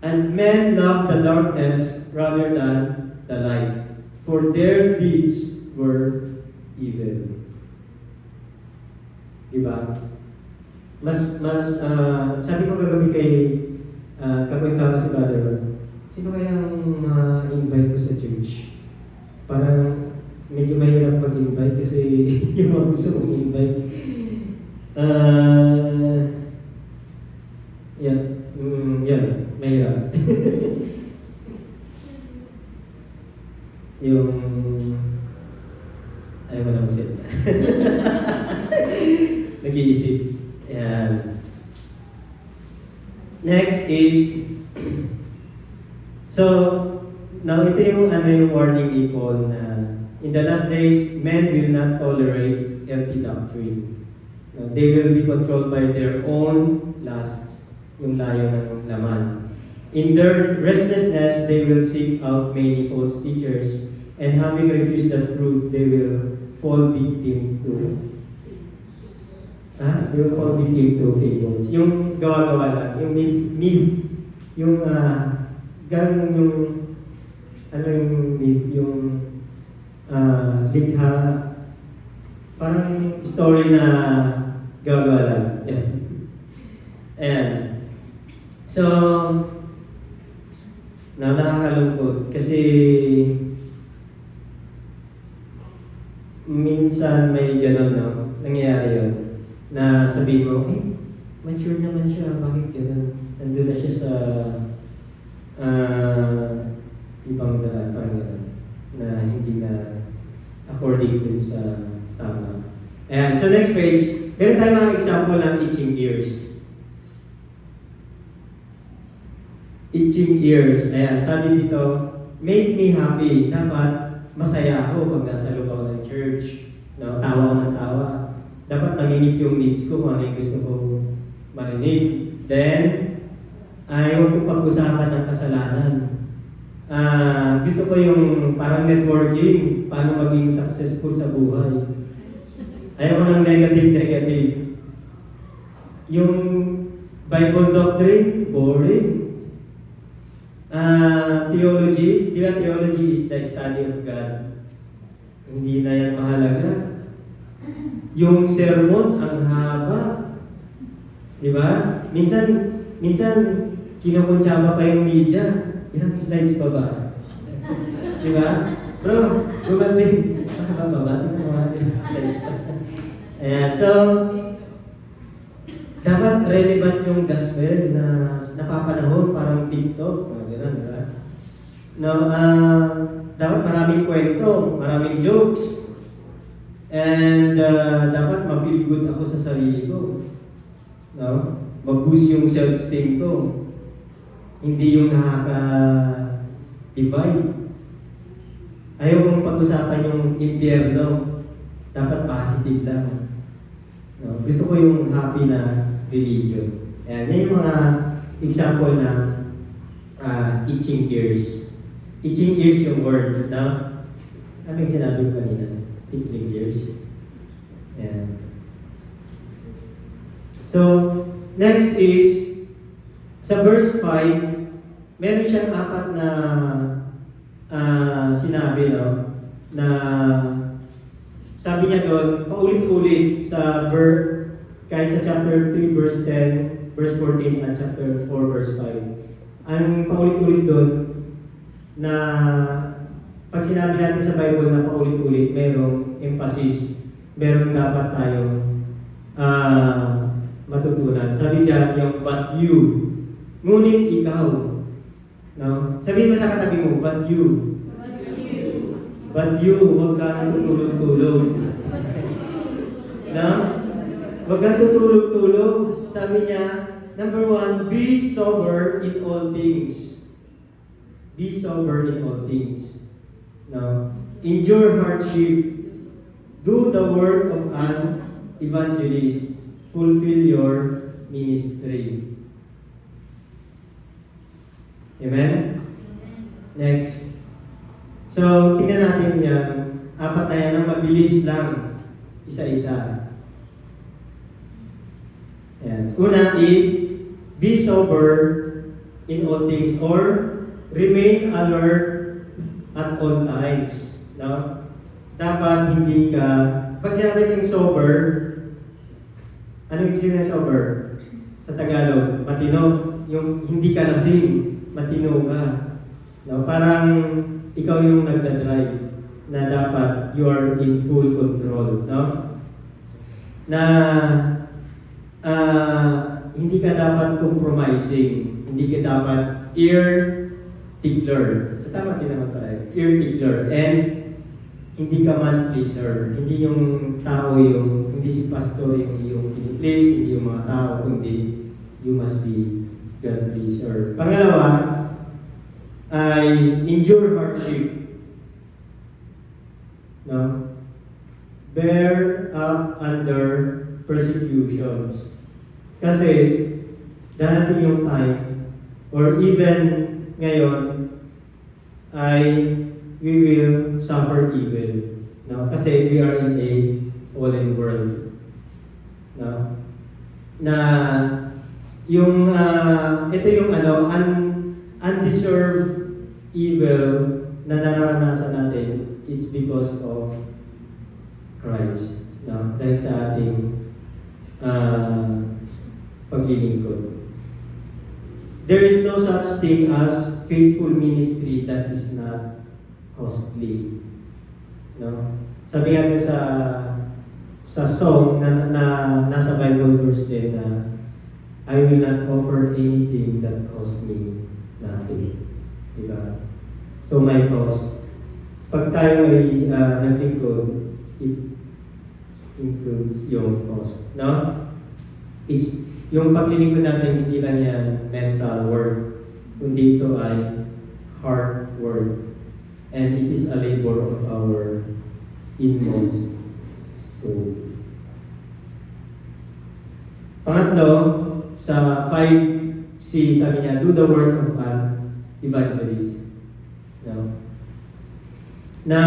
A: and men love the darkness rather than the light, for their deeds were evil. Diba? Sabi ko kagabi kay kakwenta ko si Brother, sino kaya ang invite ko sa church? Parang medyo mahirap mag-invite kasi yung mga gusto mong invite. Mahirap. Ayaw mo na mag-set. Nag-iisip. Ayan. Next is, so, now ito yung warning ni Paul na in the last days, men will not tolerate empty doctrine. They will be controlled by their own lusts, yung layo ng laman. In their restlessness, they will seek out many false teachers, and having refused the truth, they will fall victim to fables. Yung gawa-gawa lang, yung myth, yung likha, parang story na gawa-gawa lang. Yeah. Ayan. So, nakakalungkot kasi minsan may gano'n, nangyayari yun, na sabihin mo, mature naman siya, bakit gano'n? Nandun na siya sa ibang daan, parang gano'n, na hindi na according dun sa tama. Ayan, so next page, meron tayong mga example ng itching ears. Itching ears. Ayan, sabi dito, make me happy. Dapat masaya ako pag nasa loob ako ng church. No, tawa ako ng tawa. Dapat nangingit yung needs ko kung ano yung gusto kong marinig. Then, ayaw ko pag-usapan ng kasalanan. Gusto ko yung parang networking, paano maging successful sa buhay. Ayaw ko ng negative. Yung Bible doctrine, boring. Theology, di ba theology is the study of God? Hindi na yan mahalaga. Yung sermon, ang haba. Di ba? Minsan, kinukuntsaba pa yung media. Ilang slides pa ba? Di ba? Bro, gumaling. Mahaba ba? Ilang slides pa. Ayan, so, dapat relevant yung gospel na napapanahon, parang TikTok, mga gano'n, diba? No, dapat maraming kwento, maraming jokes, and dapat ma-feel good ako sa sarili ko. No? Mag-boost yung self-esteem ko. Hindi yung nakaka-divide. Ayaw kong pag-usapan yung impyerno. Dapat positive lang. No? Gusto ko yung happy na religion. Ayan, yan yung mga example ng itching ears. Itching ears yung word, no? Ano yung sinabi ko kanina? Itching ears. Ayan. So, next is, sa verse 5, meron siyang apat na sinabi, no? Na sabi niya doon, paulit-ulit sa kahit sa chapter 3, verse 10, verse 14, at chapter 4, verse 5. Ang paulit-ulit doon, na pag sinabi natin sa Bible na paulit-ulit, merong emphasis, merong dapat tayong matutunan. Sabi diyan, yung but you, ngunit ikaw. No? Sabihin mo sa katabi mo, but you. But you, huwag kang tutulog-tulog. No? Huwag kang tutulog-tulog. Sabi niya, number 1, be sober in all things. Be sober in all things. No? Endure hardship. Do the work of an evangelist. Fulfill your ministry. Amen? Next. So, tingnan natin yan. Apat na yan ang mabilis lang. Isa-isa. Ayan. Una is, be sober in all things or remain alert at all times. No? Dapat hindi ka, pag sinabi ng sober, ano yung sabihin ng sober? Sa Tagalog, matino. Yung hindi ka lasing, matino ka. No? Parang ikaw yung nagdadrive na dapat you are in full control. No? Na hindi ka dapat compromising. Hindi ka dapat ear tickler. Sa tama din naman pala. Ear tickler. And hindi ka man pleaser. Hindi yung tao yung, hindi si pastor yung please, hindi yung mga tao, kundi you must be God pleaser. Pangalawa, ay endure hardship. No? Bear up under persecutions. Kasi, darating yung time, or even ngayon, ay we will suffer evil. No? Kasi we are in a fallen world. No? Na yung ito yung undeserved evil na nararanasan natin, it's because of Christ. No? Dahil sa ating paglilingkod. There is no such thing as faithful ministry that is not costly. No? Sabi nga sa song na nasa Bible verse din na I will not offer anything that costs me nothing. Diba? So my cost, pag tayo ay naglingkod, it includes yung cost. No? It's, yung paglilingkod natin, hindi lang yan mental work, kundi ito ay heart work. And it is a labor of our inmost soul. Pangatlo, sa 5C, sabi niya, do the work of an evangelist. No? Na,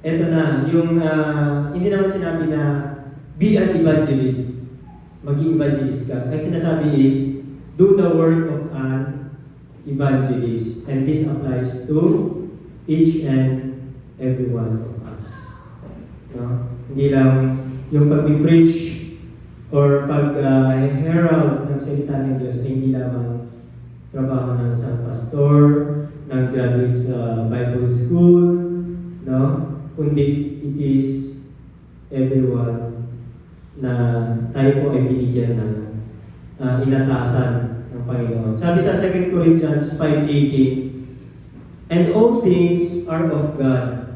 A: eto na, yung, hindi naman sinabi na, be an evangelist. Maging evangelist ka. Ang sinasabi is, do the work of an evangelist. And this applies to each and every one of us. No? Hindi lang yung pag-preach or pag-herald ng salita ng Diyos ay hindi lamang trabaho ng isang pastor, ng graduate sa Bible school, no? Kundi it is everyone na tayo po ay binigyan ng inatasan ng Panginoon. Sabi sa 2 Corinthians 5:18, and all things are of God,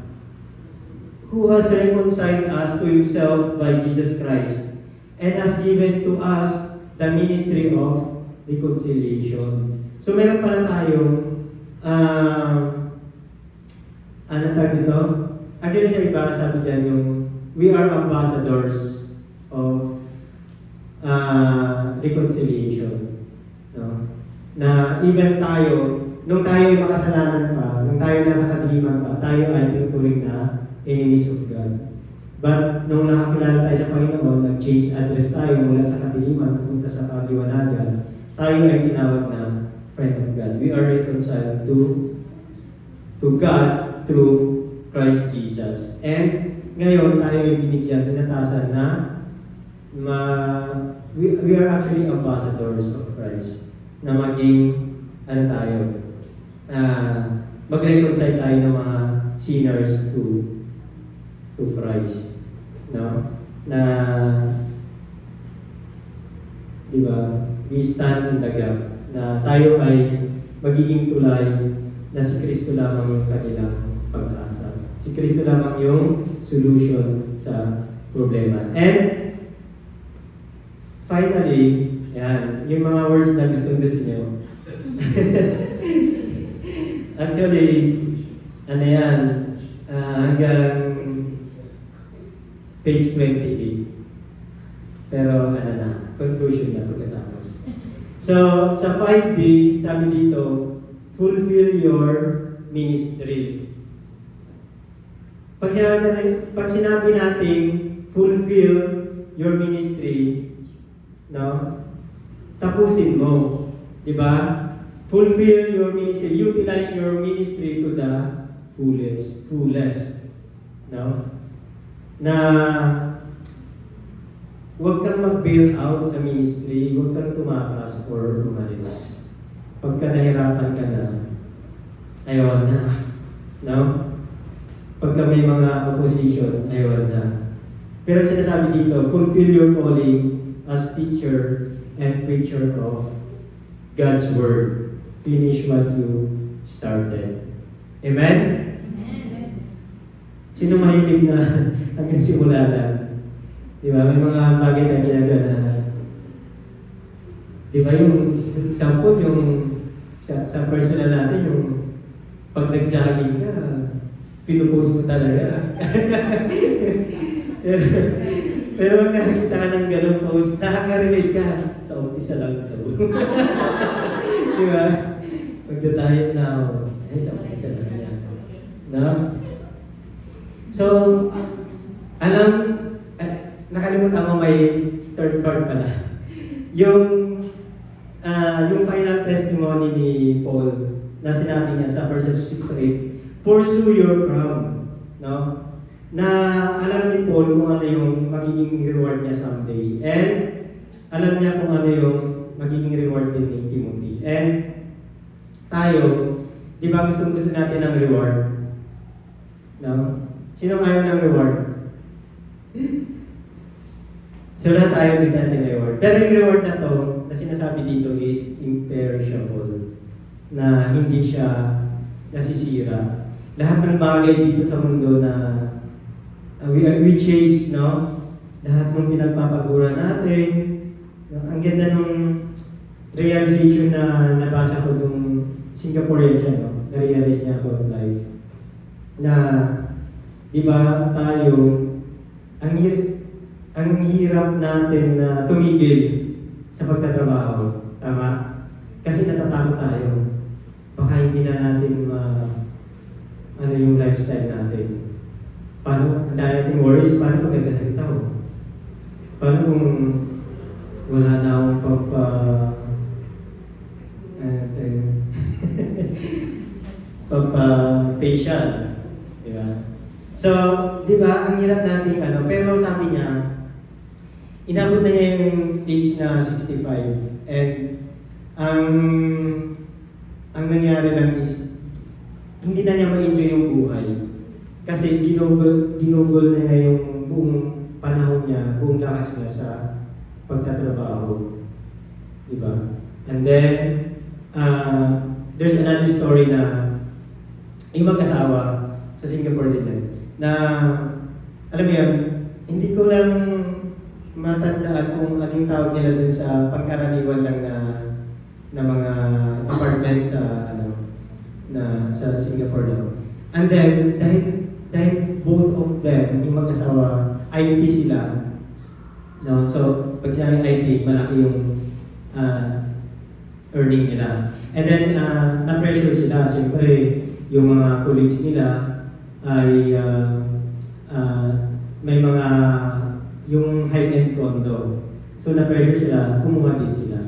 A: who has reconciled us to Himself by Jesus Christ, and has given to us the ministry of reconciliation. So meron pala tayong ano tawag dito? Actually sa iba, sabi dyan yung, we are ambassadors of reconciliation. No? Na even tayo, nung tayo ay makasalanan pa, nung tayo nasa kadiliman pa, tayo ay tinuturing na enemies of God. But nung nakakilala tayo sa Panginoon, nag-change address tayo mula sa kadiliman pupunta sa kaliwanagan, tayo ay tinawag na friend of God. We are reconciled to God through Christ Jesus. And ngayon, tayo ay binigyan, tinatasan na we are actually ambassadors of Christ. Na maging, ano tayo, mag-reconcile tayo ng mga sinners to Christ. No? Na, di ba, we stand in the gap. Na tayo ay magiging tulay na si Kristo lamang yung kanilang pag-asa. Si Kristo lamang yung solution sa problema. And finally, yan, yung mga words na gusto nyo. Actually, ano yan, hanggang page 28. Pero ano na, conclusion na pagkatapos. So, sa 5B, sabi dito, fulfill your ministry. Pag sinabi natin, fulfill your ministry, no? Tapusin mo. Di ba? Fulfill your ministry. Utilize your ministry to the fullest. No? Na huwag kang mag-bail out sa ministry, huwag kang tumakas or umalis. Pagka nahirapan ka na, ayaw na. No? Pagka may mga opposition, ayaw na. Pero sinasabi dito, fulfill your calling as teacher and preacher of God's Word. Finish what you started. Amen?
B: Amen.
A: Sino mahilig na hanggang simula lang? Di ba? May mga bagay na ginagawa na, di ba yung example, yung sa personal natin, yung pag nag-jogging ka, pinupost mo talaga. pero pag nakakita ka ng gano'ng post, nakaka-relate ka sa umpisa lang sa buhay. Di ba? Magda-diet na ako. Ay, sa umpisa lang yan. No? So, nakalimutan ko may third part pala. Yung final testimony ni Paul na sinabi niya sa verses 6 to 8, pursue your crown. No? Na alam ni Paul kung ano yung magiging reward niya someday. And alam niya kung ano yung magiging reward din ni Timothy. And tayo, di ba gusto natin ng reward? No? Sino ayaw ng reward? So lahat tayo gusto natin reward. Pero yung reward na to, na sinasabi dito is imperishable. Na hindi siya nasisira. Lahat ng bagay dito sa mundo na we chase, no? Lahat ng pinagpapagura natin. Ang ganda nung realization na nabasa ko nung Singaporean siya, no? Na-realize niya about life. Na, di ba, tayo, ang hirap natin na tumigil sa pagtatrabaho. Tama? Kasi natatakot tayo. Baka hindi na natin ano yung lifestyle natin. Paano, ang dahil natin worries, paano pag nagkasakit ako? Paano kung wala na akong pagpa-facial? Diba? So, di ba, ang hirap natin pero sabi niya, inabot na niya yung age na 65. And ang nangyari lang is, hindi na niya ma-enjoy yung buhay. Kasi ginugol na niya yung buong panahon niya, buong lakas niya sa pagtatrabaho. Diba? And then, there's another story na yung mag-asawa sa Singapore din na, alam mo yun, hindi ko lang matandaan kung anong tawag nila dun sa pangkaraniwan lang na mga apartment sa sa Singapore daw. And then, dahil both of them, yung mag-asawa, IT sila, no? So, pag sinabing IT, malaki yung earning nila. And then, na-pressure sila. Siyempre, yung mga colleagues nila ay may mga yung high-end condo. So, na-pressure sila, kumuha din sila.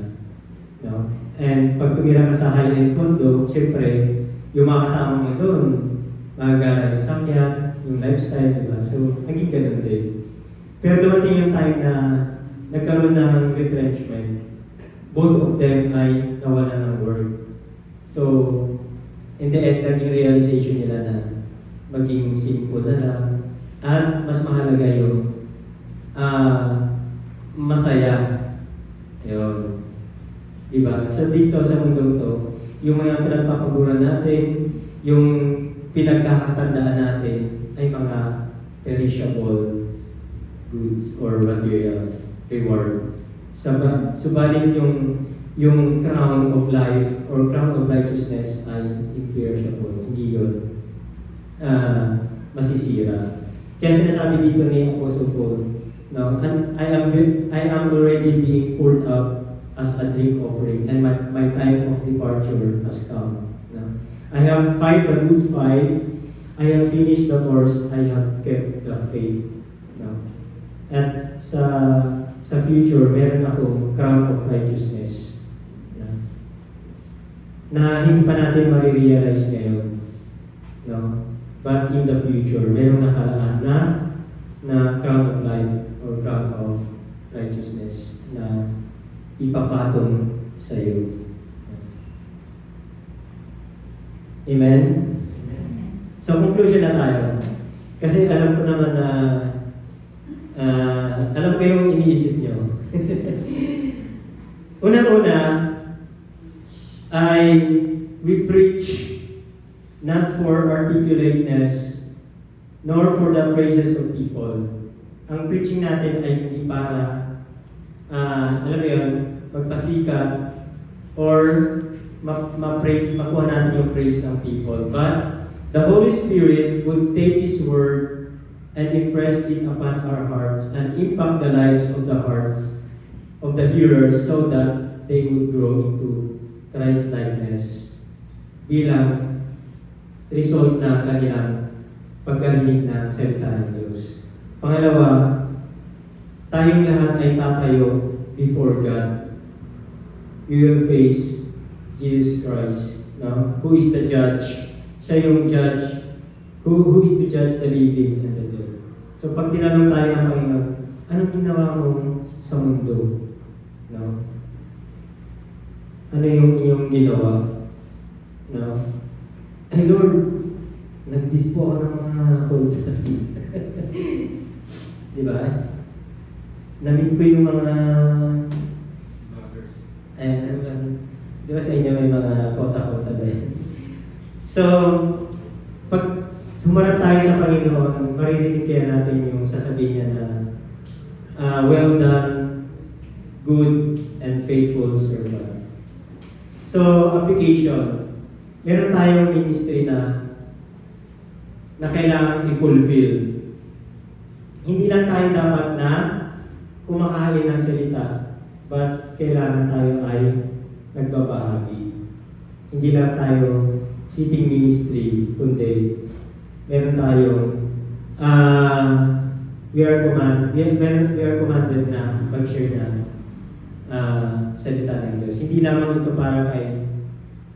A: No? And pag tumira ka sa high-end condo, siyempre, yung mga kasama mo doon, magagala yung sakyan, yung lifestyle, diba? So, naging ganun din. Pero dumating yung time na nagkaroon ng retrenchment. Both of them ay nawalan ng work. So, in the end, naging realization nila na maging simple na lang. At mas mahalaga yung masaya. Yun. Diba? So dito sa mundo to, yung mga pinagpapaguran natin, yung pinagkakatandaan natin ay mga perishable goods or materials, reward. Subalit yung crown of life or crown of righteousness ay imperishable. Hindi yun masisira. Kaya sinasabi dito ni Apostle Paul, no, and I am already being poured out as a drink offering, and my time of departure has come. No? I have fight the good fight, I have finished the course, I have kept the faith. No? At sa future, meron akong crown of righteousness. No? Na hindi pa natin marirealize ngayon. No? But in the future, meron nakalaan na crown of life or crown of righteousness na ipapatong sa iyo. Amen? So, conclusion na tayo. Kasi alam ko naman na alam ko yung iniisip nyo. Una-una ay we preach not for articulateness nor for the praises of people. Ang preaching natin ay hindi para alam mo yun, magpasikat or ma-praise, makuha natin yung praise ng people. But the Holy Spirit would take His word and impress it upon our hearts and impact the lives of the hearts of the hearers so that they would grow into Christ-likeness bilang result na kanilang pagkarinig ng salita ng Diyos. Pangalawa, tayong lahat ay tatayo before God. We will face Jesus Christ, no? Who is the judge? Siya yung judge. Who is to judge the living and the dead? So pag tinanong tayo ng Panginoon, anong ginawa mo sa mundo? No? Ano yung iyong ginawa? No? Ay Lord, nag-dis po ako ng mga contracts. Di ba? Namit ko yung mga di ba sa inyo may mga kota-kota ba yun? So, pag sumarap tayo sa Panginoon, maririnig kaya natin yung sasabihin niya na well done, good and faithful servant. So, application. Meron tayong ministry na kailangan i-fulfill. Hindi lang tayo dapat na kumakain ng salita, but kailangan tayo ay nagbabahagi. Hindi lang tayo sitting ministry, kundi meron tayong we are commanded na mag-share na salita ng Diyos. Hindi lamang ito para kay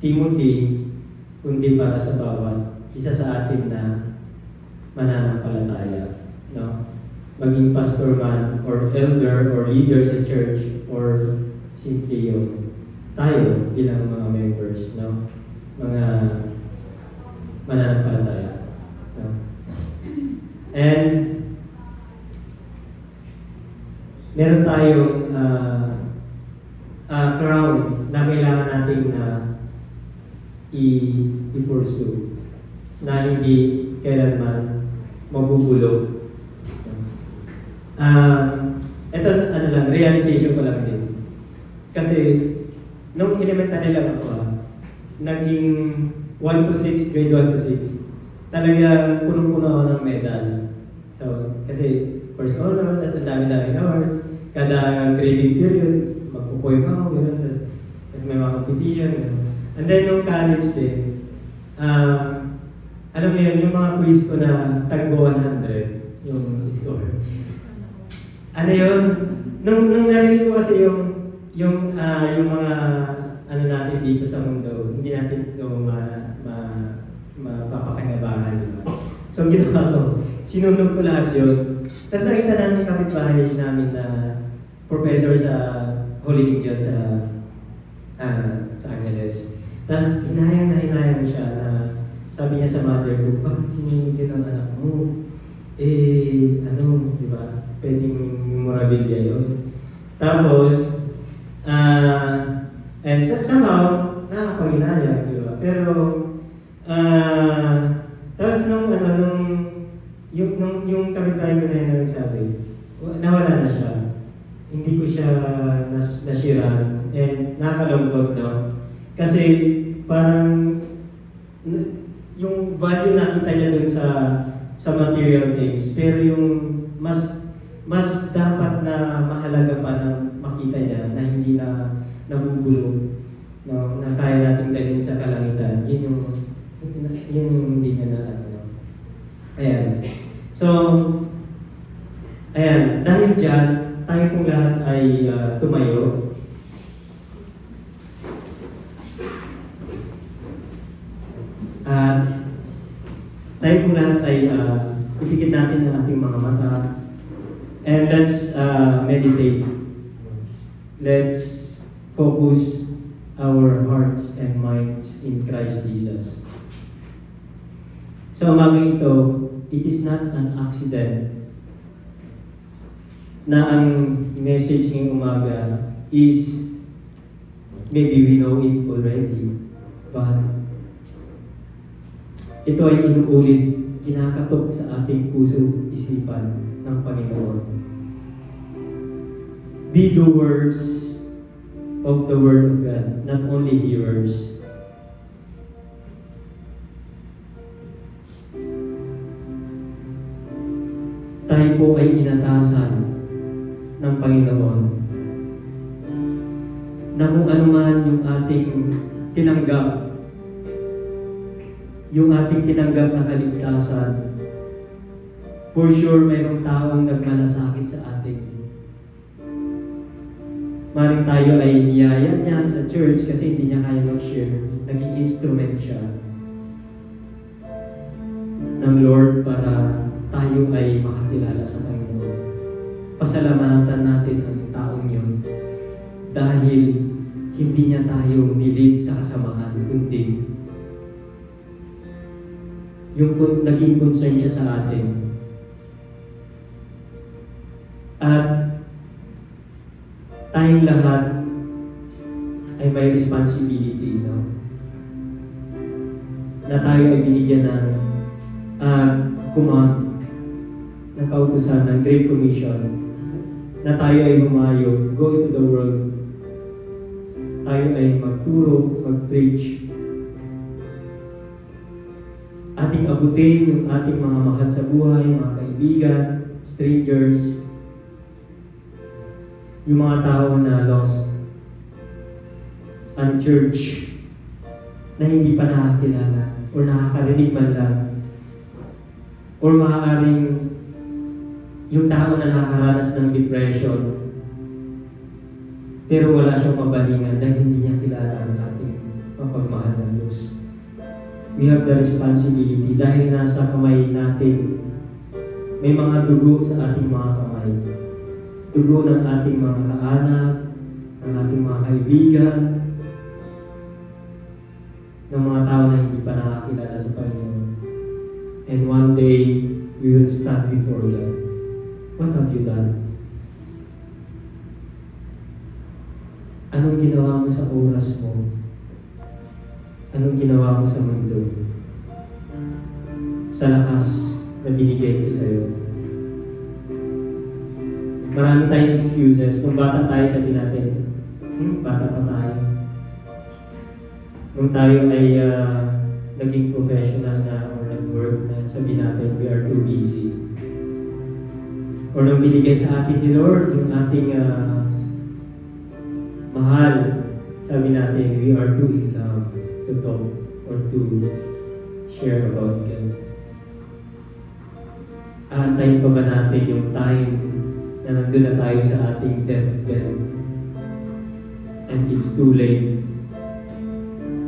A: Timothy, kundi para sa bawat isa sa atin na mananampalataya. No? Maging pastor man, or elder, or leader sa church, or simply yung tayo bilang mga members, no? Mga mananampalataya. No? And meron tayong crown na kailangan natin na i-pursue na hindi kailanman mabubulog. Ito, ano lang, realization ko lang din. Kasi, nung elementary lang ako, naging 1 to 6, grade 1 to 6, talagang punong-puno ako ng medal. So, kasi first honor, tapos ang dami-dami awards. Kada grading period, magpo-poem ako, gano'n. Tapos may mga competition, gano'n. And then, nung college din, alam mo yun, yung mga quiz ko na tagbo 100, yung score. Ano yun? Nung narinig ko kasi yung mga ano natin dito sa mundo, hindi natin ito mapapakinabangan, di ba? So, ginawa ko, sinunog ko lahat yun. Tapos nakita namin kapitbahay namin na professor sa Holy Angel sa Angeles. Tapos hinayang na hinayang siya na sabi niya sa mother ko, bakit sinunod yun ang anak mo? Di ba? Pwedeng memorabilia yun. Tapos, and somehow, nakakapanginayang, di ba? Pero, tapos yung kapitbahay ko na yun nagsabi, nawala na siya. Hindi ko siya nasira. And nakakalungkot, no? Kasi parang yung value nakita niya dun sa material things, pero yung mas dapat na mahalaga pa na makita niya na hindi na nabubulong, no? Na kaya natin dalhin sa kalangitan. Yun yung hindi niya na ano. Ayan. So, ayan, dahil dyan, tayo pong lahat ay tumayo. At tayo pong lahat ay ipikit natin ang ating mga mata. And let's meditate. Let's focus our hearts and minds in Christ Jesus. Sa umagang ito, it is not an accident na ang message ngayong umaga is, maybe we know it already, but ito ay inuulit, kinakatok sa ating puso, isipan ng Panginoon. Be doers of the Word of God, not only hearers. Tayo po ay inatasan ng Panginoon na kung ano man yung ating tinanggap, na kaligtasan, for sure mayroong taong nagmalasakit sa atin. Maring tayo ay niyaya niya sa church kasi hindi niya kaya mag-share. Naging instrument siya ng Lord para tayo ay makakilala sa Panginoon. Pasalamatan natin ang taong yun dahil hindi niya tayo nilid sa kasamaan, kundi yung naging concern siya sa atin. At tayong lahat ay may responsibility, no? Na tayo ay binigyan ng command, ng kautusan ng Great Commission, na tayo ay humayo, go into the world. Tayo ay magturo, mag-preach. Ating abutin yung ating mga mahal sa buhay, mga kaibigan, strangers, yung mga tao na lost, unchurched, na hindi pa nakakilala, or nakakarinig man lang, or maaaring yung tao na nakakaranas ng depression, pero wala siyang mabalingan dahil hindi niya kilala ang ating mapagmahal ng Diyos. We have the responsibility dahil nasa kamay natin, may mga dugo sa ating mga kamay. Dugo ng ating mga kaanak, ng ating mga kaibigan, ng mga tao na hindi pa nakakilala sa Panginoon. And one day, we will stand before God. What have you done? Anong ginawa mo sa oras mo? Anong ginawa mo sa mundo? Sa lakas na binigay ko sa iyo. Marami tayong excuses. Nung bata tayo, sabi natin, bata pa tayo. Nung tayo ay naging professional na or work na sabi natin we are too busy. Or nung binigay sa atin ni Lord yung ating mahal, sabi natin we are too in love to talk or to share about God. Aantayin pa ba natin yung time na nandun na tayo sa ating deathbed and it's too late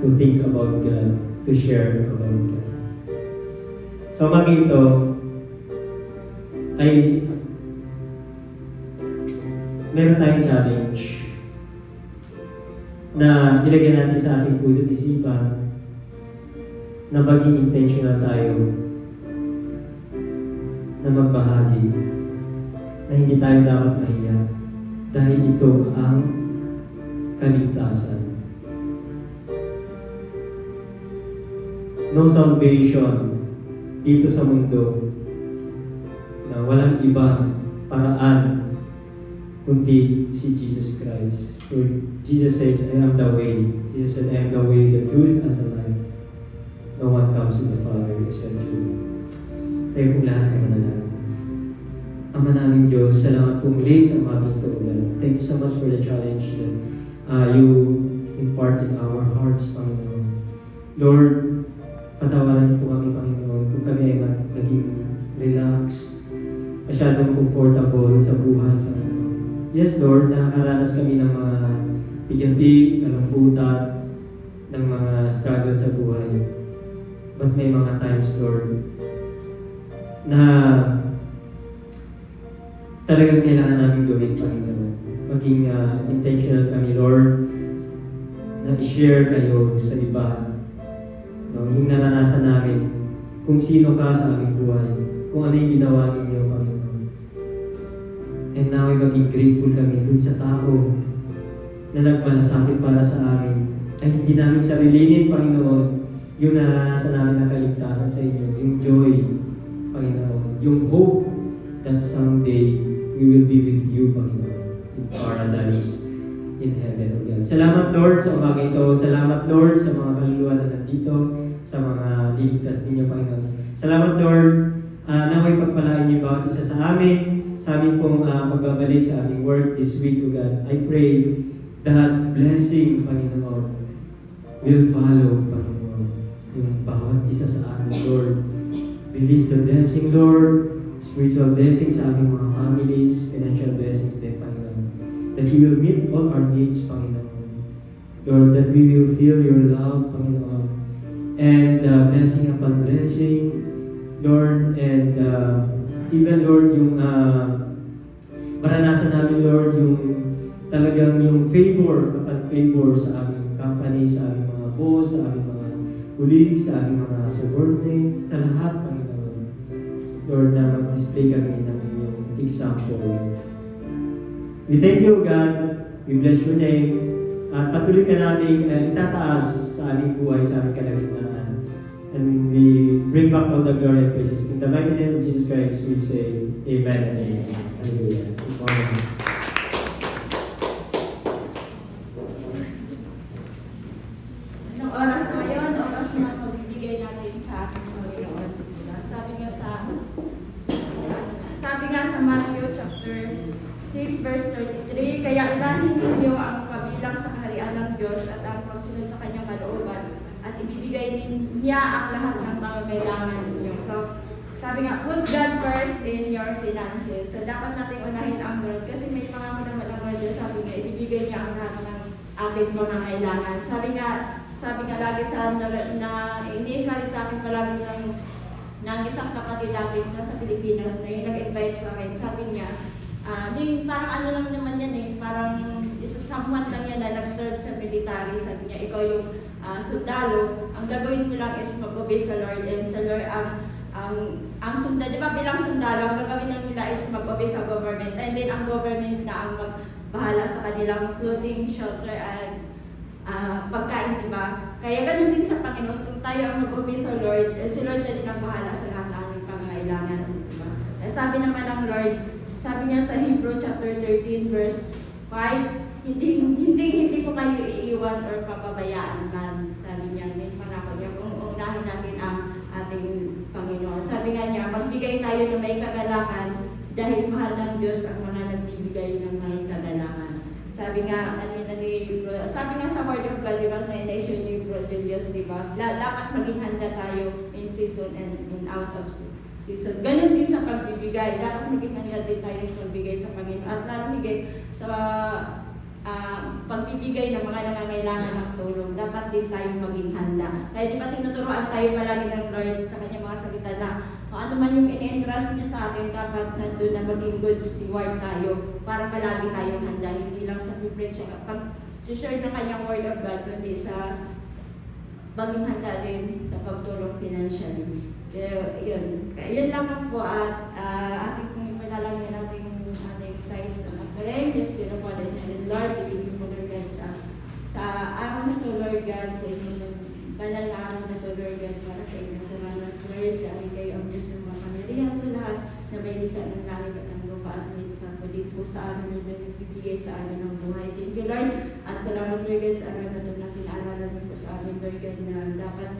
A: to think about God, to share about God. So ito ay meron tayong challenge na ilagay natin sa ating puso at isipan na maging intentional tayo na magbahagi na hindi tayo dapat mahiya dahil ito ang kaligtasan. No salvation dito sa mundo na walang ibang paraan kundi si Jesus Christ. So Jesus says, I am the way. Jesus said, I am the way, the truth, and the life. No one comes to the Father except through me. Tayo kong lahat ay manalangin. Ama namin Diyos, salamat po muli sa umagang ito. Thank you so much for the challenge that you impart in our hearts, Panginoon. Lord, patawaran niyo po kami, Panginoon, kung kami ay naging relax, masyadong comfortable sa buhay, Panginoon. Yes, Lord, nakakaranas kami ng mga biganti, kalungkutan, ng mga struggle sa buhay. But may mga times, Lord, na talagang kailangan namin gawin, Panginoon. Maging intentional kami, Lord, na i-share kayo sa iba. No, yung naranasan namin, kung sino ka sa aming buhay, kung ano yung ginawa ninyo, Panginoon. And now, ay maging grateful kami dun sa tao na nagmalasakit para sa amin. Ay hindi namin sarilinin, Panginoon, yung naranasan namin na kaligtasan sa inyo, yung joy, Panginoon, yung hope that someday we will be with you, Panginoon, in paradise, in heaven, O God. Salamat, Lord, sa umaga ito. Salamat, Lord, sa mga kaluluwa na nandito, sa mga liligtas ninyo, Panginoon. Salamat, Lord, naway pagpalain niyo bawat isa sa amin, sa aming pong pagbabalik sa aming work this week, O God. I pray that blessing, Panginoon, will follow, Panginoon, yung bawat isa sa amin, Lord. Release the blessing, Lord, spiritual blessings sa aming mga families, financial blessings din, Panginoon. That you will meet all our needs, Panginoon. Lord, that we will feel your love, Panginoon. And blessing upon blessing, Lord, and even, Lord, yung maranasan namin, Lord, yung talagang yung favor upon favor sa aming company, sa aming mga boss, sa aming mga colleagues, sa aming mga subordinates, sa lahat, Panginoon. Lord, na mag-display kami ng iyong example. We thank you, God. We bless your name. At patuloy ka namin itataas sa aming buhay, sa aming kalagitnaan. And we bring back all the glory and praises. In the mighty name of Jesus Christ, we say, Amen and Amen. Hallelujah. Amen.
B: Anong oras na ngayon? Oras na magbibigay natin sa ating Panginoon. Sabi nga sa Matthew chapter 6 verse 33, kaya ilahin ninyo ang kabilang sa kaharian ng Diyos at ang pagsunod sa kanyang kalooban at ibibigay niya ang lahat ng mga kailangan ninyo. So, sabi nga, put God first in your finances. So, dapat natin unahin ang Lord kasi may pangako naman ang Lord. Sabi nga, ibibigay niya ang lahat ng ating mga kailangan. Sabi nga lagi sa na ini-encourage sa akin palagi ng isang kapatid natin na sa Pilipinas na yung nag-invite sa akin. Sabi niya, parang ano lang naman yan parang someone lang yan na nag-serve sa military. Sabi niya, ikaw yung sundalo, ang gagawin mo lang is mag-obey sa Lord and sa Lord ang sundalo, di ba bilang sundalo, ang gagawin lang nila is mag-obey sa government and then ang government na ang magbahala sa kanilang clothing, shelter, and pagkain, di ba? Kaya ganun din sa Panginoon, kung tayo ang mag-obey sa Lord, si Lord na din ang bahala sa lahat ng aming pangangailangan, di ba? Sabi naman ng Lord, sabi niya sa Hebrew chapter 13 verse 5, hindi ko kayo iiwan or papabayaan man. Sabi niya, may pangako niya kung unahin natin ang ating Panginoon. Sabi nga niya, magbigay tayo ng may kagalakan dahil mahal ng Diyos ang mga nagbibigay ng may kagalakan. Sabi nga, sabi nga sa Word of God, di ba, na nation ni Bro Julius, di ba? Dapat maging handa tayo in season and in out of season. Ganun din sa pagbibigay. Dapat maging handa din tayo sa pagbibigay sa Panginoon. At lalo higit sa pagbibigay ng mga nangangailangan ng tulong, dapat din tayong maging handa. Kaya di ba tinuturoan tayo palagi ng Lord sa kanyang mga salita na kung ano man yung in-entrust niya sa atin, dapat nandun na maging good steward tayo para palagi tayong handa. Hindi lang sa preach pag-share ng kanyang word of God, kundi sa maging handa din sa pagtulong financially. Yun. Yun lang po at ating pong ipanalangin natin ating tithes ng offering. Just to the Father and Lord, we give you po Lord God sa araw na to, Lord God, sa inyong banal na araw na to, Lord God, para sa inyong salamat, Lord, dahil kayo ang Diyos ng mga kamilihan sa lahat na may likha ng langit at ang lupa at may likha po din po sa amin na nagbibigay sa amin ng buhay. Thank you, Lord, at salamat, Lord God, sa araw na to na pinaaralan mo po sa amin, Lord God, na dapat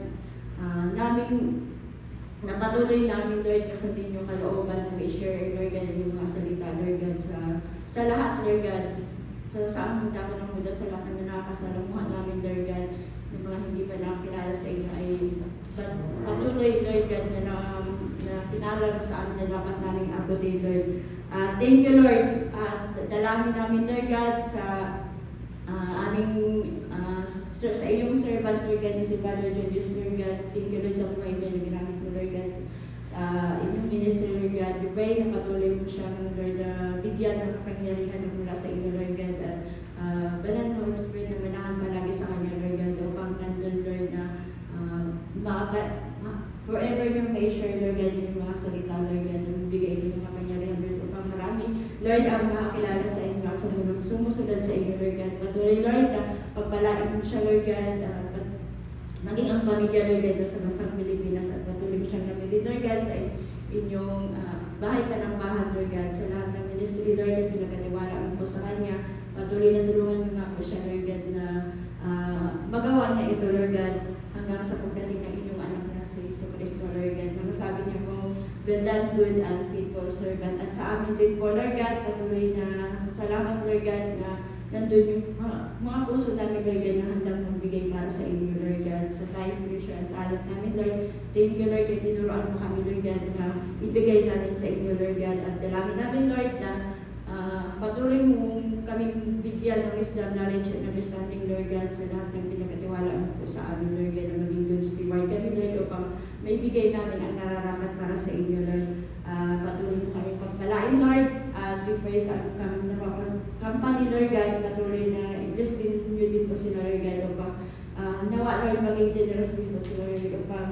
B: namin napatuloy namin, Lord, kasabing yung kalooban na may share, Lord God, yung mga salita, Lord God, sa lahat, Lord God, sa aming dako ng muda, sa lahat na nakakasalamuhan namin, Lord God, ng mga hindi pa nakakilala sa inyo ay patuloy, Lord God, na pinaalala mo sa amin na dapat namin abutin, Lord. Thank you, Lord. Dalangin namin, Lord God, sa sa iyong servant, Lord God, si Father Julius, Lord God. Thank you, Lord, sa buhay niya na ginamit mo, Lord God, sa inyong ministry, Lord God. We pray na patuloy mo siya, Lord, bigyan ng kapangyarihan na mula sa inyo, Lord God. At banal na Holy Spirit na manahan palagi sa kanya, Lord God, upang nandun, Lord, na forever yung may-share, Lord God, yung mga salita, Lord God, na bigay din yung kapangyarihan, Lord, upang marami, Lord, ang makakilala sa inyo, sa mga sumusunod sa inyo, Lord God. Patuloy, Lord, na pagpalain mo siya, Lord God, maging ang pamilya, Lord God, sa bansang Pilipinas, at patuloy mo siyang gamitin, Lord God, sa inyong bahay panambahan, Lord God, sa lahat ng ministry, Lord God, pinagkatiwala mo po sa kanya. Patuloy na tulungan mo nga po siya, Lord God, na magawa niya ito, Lord God, hanggang sa pagdating ng inyong anak na si Jesus Cristo, Lord God, na masabi niya po, well done, good and faithful servant. At sa amin din po, Lord God, patuloy na salamat, Lord God, na nandun yung mga puso namin, Lord God, na handang magbigay para sa inyo, Lord God, sa time, pressure, at talent namin, Lord. Thank you, Lord, at tinuruan mo kami, Lord God, na ibigay namin sa inyo, Lord God, at dalangin namin, Lord, na patuloy mo kaming bigyan ng wisdom, knowledge, and understanding, Lord God, sa lahat ng pinagkatiwalaan mo po sa amin, Lord God, na maging good steward kami, Lord, upang may bigay namin ang nararapat para sa inyo, Lord. Patuloy mo kami pagpalain, Lord, at we pray sa company, Lord God, patuloy na i-bless din nyo din po sila, Lord God, upang nawa, Lord, maging generous din po sila, Lord, upang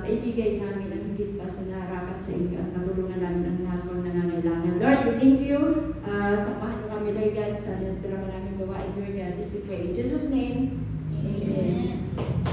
B: maibigay namin ang higit pa sa nararapat sa inyo at matulungan namin ang lahat ng nangangailangan. Lord, we thank you. Samahan mo kami, Lord God, sa nagtulungan namin gawain, Lord God. This we pray in Jesus' name. Amen.